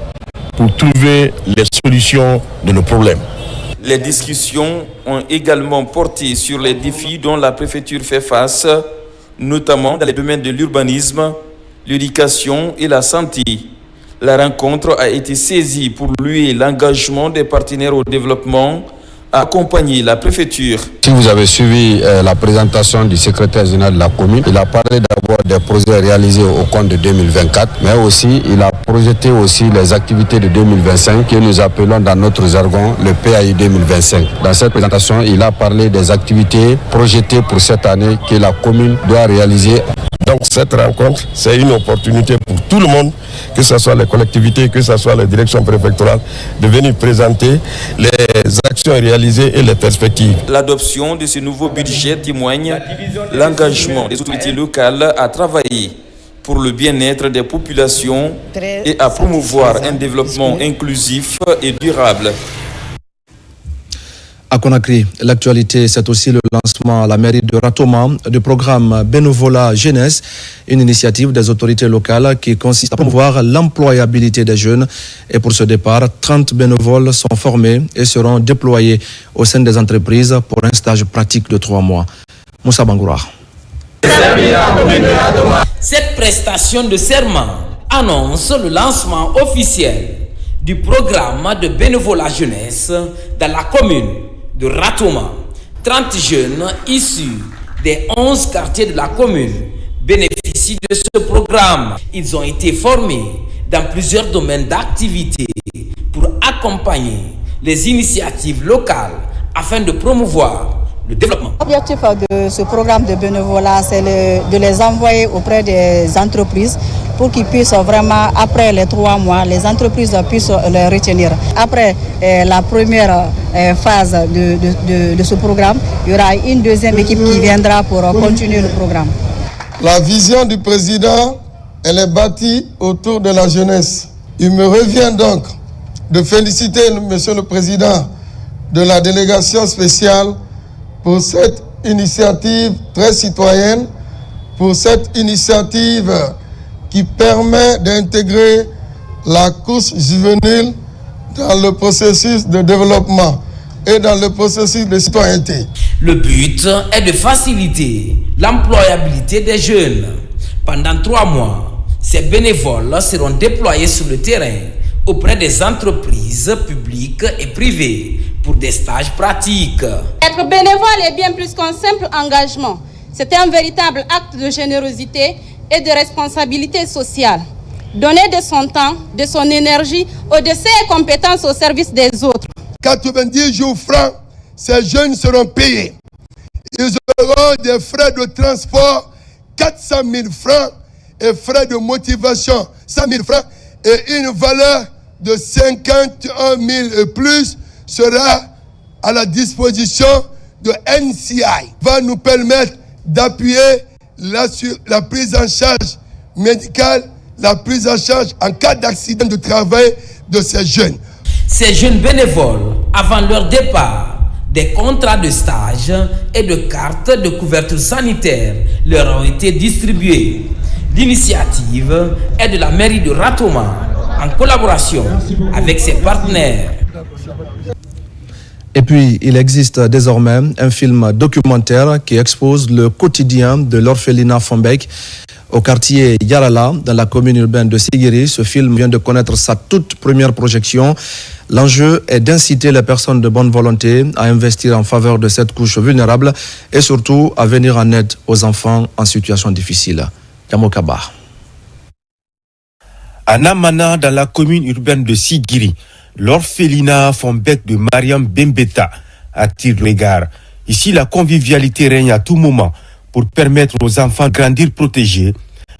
pour trouver les solutions de nos problèmes. Les discussions ont également porté sur les défis dont la préfecture fait face, notamment dans les domaines de l'urbanisme, l'éducation et la santé. La rencontre a été saisie pour louer l'engagement des partenaires au développement à accompagner la préfecture. Si vous avez suivi la présentation du secrétaire général de la commune, il a parlé d'abord des projets réalisés au compte de 2024, mais aussi il a projeté aussi les activités de 2025 que nous appelons dans notre jargon le PAI 2025. Dans cette présentation, il a parlé des activités projetées pour cette année que la commune doit réaliser Donc cette rencontre, c'est une opportunité pour tout le monde, que ce soit les collectivités, que ce soit les directions préfectorales, de venir présenter les actions réalisées et les perspectives. L'adoption de ce nouveau budget témoigne l'engagement des autorités locales à travailler pour le bien-être des populations et à promouvoir un développement inclusif et durable. À Conakry, l'actualité, c'est aussi le lancement à la mairie de Ratoma du programme Bénévolat Jeunesse, une initiative des autorités locales qui consiste à promouvoir l'employabilité des jeunes. Et pour ce départ, 30 bénévoles sont formés et seront déployés au sein des entreprises pour un stage pratique de 3 mois. Moussa Bangoura. Cette prestation de serment annonce le lancement officiel du programme de bénévolat jeunesse dans la commune de Ratoma. 30 jeunes issus des 11 quartiers de la commune bénéficient de ce programme. Ils ont été formés dans plusieurs domaines d'activité pour accompagner les initiatives locales afin de promouvoir le développement. L'objectif de ce programme de bénévolat, c'est de les envoyer auprès des entreprises pour qu'ils puissent vraiment, après les 3 mois, les entreprises puissent les retenir. Après la première phase de ce programme, il y aura une deuxième équipe qui viendra pour continuer le programme. La vision du président, elle est bâtie autour de la jeunesse. Il me revient donc de féliciter Monsieur le Président de la délégation spéciale pour cette initiative très citoyenne, pour cette initiative qui permet d'intégrer la couche juvénile dans le processus de développement et dans le processus de citoyenneté. Le but est de faciliter l'employabilité des jeunes. Pendant 3 mois, ces bénévoles seront déployés sur le terrain auprès des entreprises publiques et privées pour des stages pratiques. Être bénévole est bien plus qu'un simple engagement. C'est un véritable acte de générosité et de responsabilité sociale. Donner de son temps, de son énergie ou de ses compétences au service des autres. 90 jours francs, ces jeunes seront payés. Ils auront des frais de transport, 400 000 francs, et frais de motivation, 100 000 francs, et une valeur de 51 000 et plus sera à la disposition de NCI. Va nous permettre d'appuyer la prise en charge médicale, la prise en charge en cas d'accident de travail de ces jeunes. Ces jeunes bénévoles, avant leur départ, des contrats de stage et de cartes de couverture sanitaire leur ont été distribués. L'initiative est de la mairie de Ratoma en collaboration avec ses partenaires. Et puis, il existe désormais un film documentaire qui expose le quotidien de l'orphelinat Fombek au quartier Yarala, dans la commune urbaine de Sigiri. Ce film vient de connaître sa toute première projection. L'enjeu est d'inciter les personnes de bonne volonté à investir en faveur de cette couche vulnérable et surtout à venir en aide aux enfants en situation difficile. Yamokaba. À Namana, dans la commune urbaine de Sigiri, l'orphelinat Fombek de Mariam Bembeta attire le regard. Ici, la convivialité règne à tout moment pour permettre aux enfants de grandir protégés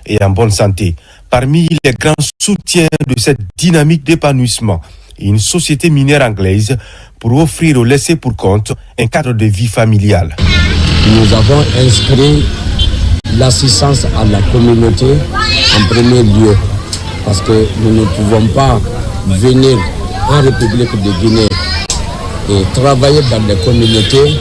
et en bonne santé. Parmi les grands soutiens de cette dynamique d'épanouissement, une société minière anglaise pour offrir aux laissés pour compte un cadre de vie familial. Nous avons inscrit l'assistance à la communauté en premier lieu parce que nous ne pouvons pas venir en République de Guinée et travailler dans les communautés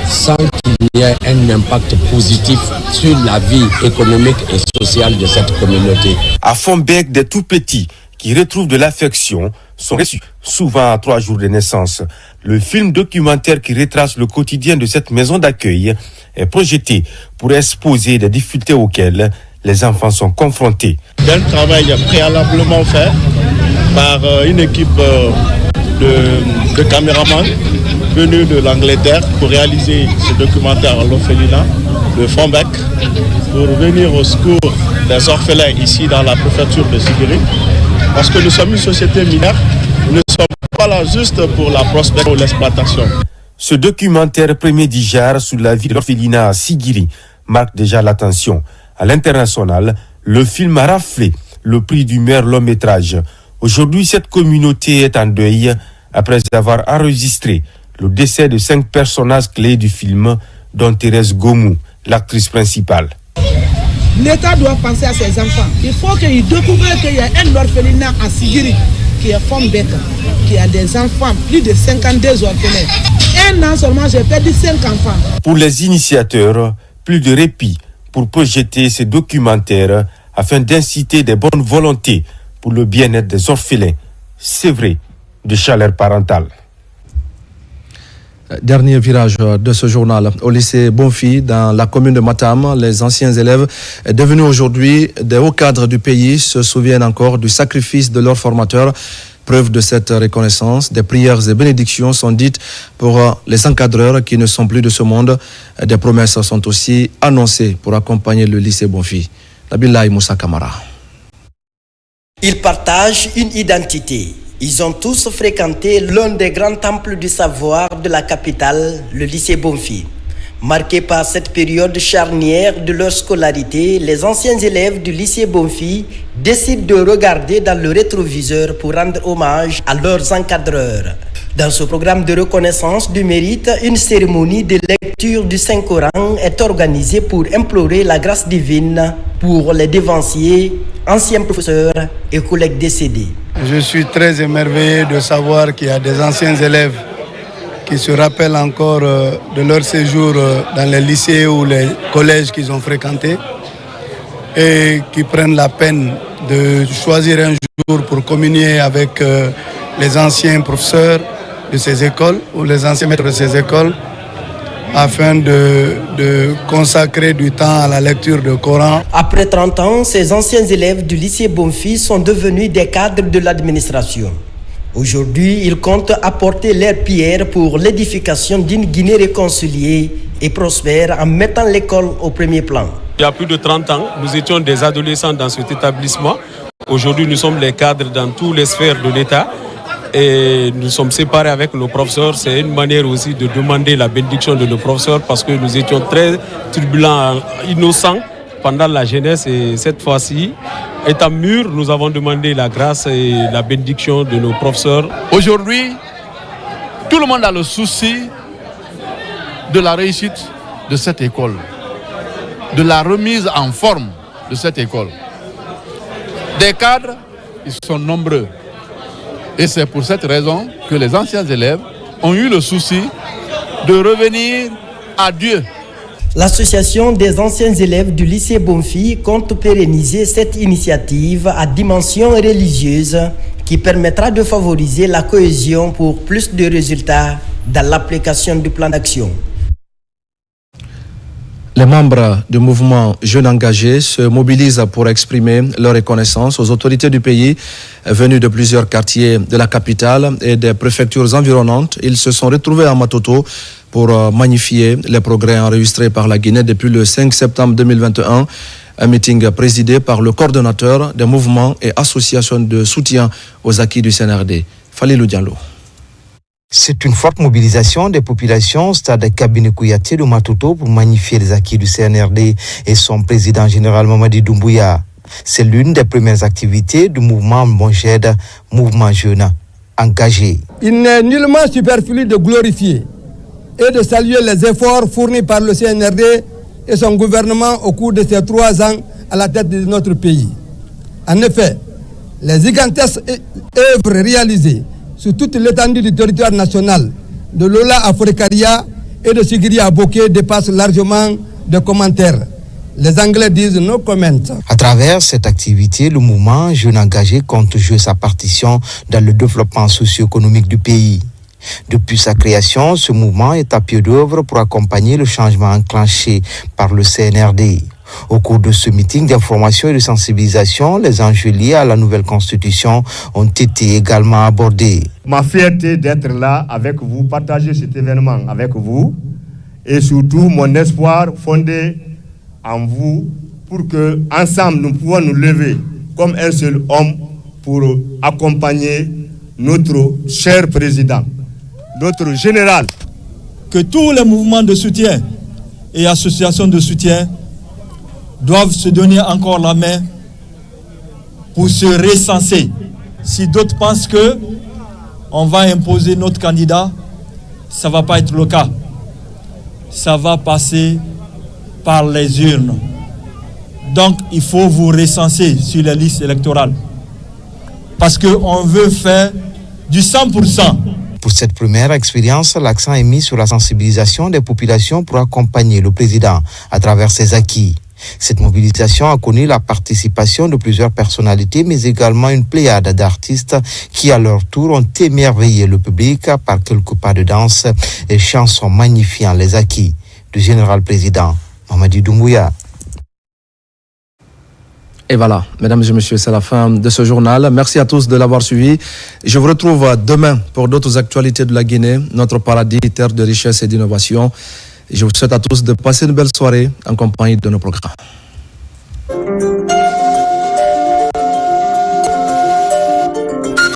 sans qu'il y ait un impact positif sur la vie économique et sociale de cette communauté. À Fombek, des tout petits qui retrouvent de l'affection sont reçus souvent à 3 jours de naissance. Le film documentaire qui retrace le quotidien de cette maison d'accueil est projeté pour exposer les difficultés auxquelles les enfants sont confrontés. Un travail préalablement fait par une équipe de caméramans venus de l'Angleterre pour réaliser ce documentaire à l'orphelinat de Fombek, pour venir au secours des orphelins ici dans la préfecture de Sigiri, parce que nous sommes une société minière, nous ne sommes pas là juste pour la prospective ou l'exploitation. Ce documentaire premier d'Ijar sur la vie de l'orphelinat à Sigiri marque déjà l'attention. À l'international, le film a raflé le prix du meilleur long métrage. Aujourd'hui, cette communauté est en deuil après avoir enregistré le décès de 5 personnages clés du film, dont Thérèse Gomou, l'actrice principale. L'État doit penser à ses enfants. Il faut qu'il découvre qu'il y a un orphelinat à Sigiri qui est femme bête, qui a des enfants, plus de 52 orphelins. Un an seulement, j'ai perdu 5 enfants. Pour les initiateurs, plus de répit pour projeter ces documentaires afin d'inciter des bonnes volontés pour le bien-être des orphelins, c'est vrai, de chaleur parentale. Dernier virage de ce journal. Au lycée Bonfi, dans la commune de Matam, les anciens élèves devenus aujourd'hui des hauts cadres du pays se souviennent encore du sacrifice de leurs formateurs. Preuve de cette reconnaissance, des prières et bénédictions sont dites pour les encadreurs qui ne sont plus de ce monde. Des promesses sont aussi annoncées pour accompagner le lycée Bonfi. Nabilaï Moussa Kamara. Ils partagent une identité. Ils ont tous fréquenté l'un des grands temples du savoir de la capitale, le lycée Bonfi. Marqués par cette période charnière de leur scolarité, les anciens élèves du lycée Bonfi décident de regarder dans le rétroviseur pour rendre hommage à leurs encadreurs. Dans ce programme de reconnaissance du mérite, une cérémonie de lecture du Saint-Coran est organisée pour implorer la grâce divine pour les devanciers, anciens professeurs et collègues décédés. Je suis très émerveillé de savoir qu'il y a des anciens élèves qui se rappellent encore de leur séjour dans les lycées ou les collèges qu'ils ont fréquentés et qui prennent la peine de choisir un jour pour communier avec les anciens professeurs de ces écoles ou les anciens maîtres de ces écoles afin de consacrer du temps à la lecture du Coran. Après 30 ans, ces anciens élèves du lycée Bonfi sont devenus des cadres de l'administration. Aujourd'hui, ils comptent apporter leur pierre pour l'édification d'une Guinée réconciliée et prospère en mettant l'école au premier plan. Il y a plus de 30 ans, nous étions des adolescents dans cet établissement. Aujourd'hui, nous sommes les cadres dans toutes les sphères de l'État. Et nous sommes séparés avec nos professeurs. C'est une manière aussi de demander la bénédiction de nos professeurs parce que nous étions très turbulents, innocents pendant la jeunesse. Et cette fois-ci, étant mûrs, nous avons demandé la grâce et la bénédiction de nos professeurs. Aujourd'hui, tout le monde a le souci de la réussite de cette école, de la remise en forme de cette école. Des cadres, ils sont nombreux. Et c'est pour cette raison que les anciens élèves ont eu le souci de revenir à Dieu. L'association des anciens élèves du lycée Bonfi compte pérenniser cette initiative à dimension religieuse qui permettra de favoriser la cohésion pour plus de résultats dans l'application du plan d'action. Les membres du mouvement Jeunes Engagés se mobilisent pour exprimer leur reconnaissance aux autorités du pays venues de plusieurs quartiers de la capitale et des préfectures environnantes. Ils se sont retrouvés à Matoto pour magnifier les progrès enregistrés par la Guinée depuis le 5 septembre 2021. Un meeting présidé par le coordonnateur des mouvements et associations de soutien aux acquis du CNRD, Falilou Diallo. C'est une forte mobilisation des populations au stade Kabine Kouyaté de Matoto pour magnifier les acquis du CNRD et son président général Mamadi Doumbouya. C'est l'une des premières activités du mouvement Bonjed, mouvement jeune engagé. Il n'est nullement superflu de glorifier et de saluer les efforts fournis par le CNRD et son gouvernement au cours de ces 3 ans à la tête de notre pays. En effet, les gigantesques œuvres réalisées sur toute l'étendue du territoire national, de Lola à Forekaria et de Sigiri à Bokeh dépassent largement de commentaires. Les Anglais disent no comment. À travers cette activité, le mouvement Jeune Engagé compte jouer sa partition dans le développement socio-économique du pays. Depuis sa création, ce mouvement est à pied d'œuvre pour accompagner le changement enclenché par le CNRD. Au cours de ce meeting d'information et de sensibilisation, les enjeux liés à la nouvelle constitution ont été également abordés. Ma fierté d'être là avec vous, partager cet événement avec vous et surtout mon espoir fondé en vous pour que ensemble nous pouvons nous lever comme un seul homme pour accompagner notre cher président, notre général. Que tous les mouvements de soutien et associations de soutien doivent se donner encore la main pour se recenser. Si d'autres pensent que on va imposer notre candidat, ça ne va pas être le cas. Ça va passer par les urnes. Donc, il faut vous recenser sur les listes électorales. Parce qu'on veut faire du 100%. Pour cette première expérience, l'accent est mis sur la sensibilisation des populations pour accompagner le président à travers ses acquis. Cette mobilisation a connu la participation de plusieurs personnalités, mais également une pléiade d'artistes qui, à leur tour, ont émerveillé le public par quelques pas de danse et chansons magnifiant les acquis du général président Mamadi Doumbouya. Et voilà, mesdames et messieurs, c'est la fin de ce journal. Merci à tous de l'avoir suivi. Je vous retrouve demain pour d'autres actualités de la Guinée, notre paradis, terre de richesse et d'innovation. Je vous souhaite à tous de passer une belle soirée en compagnie de nos programmes.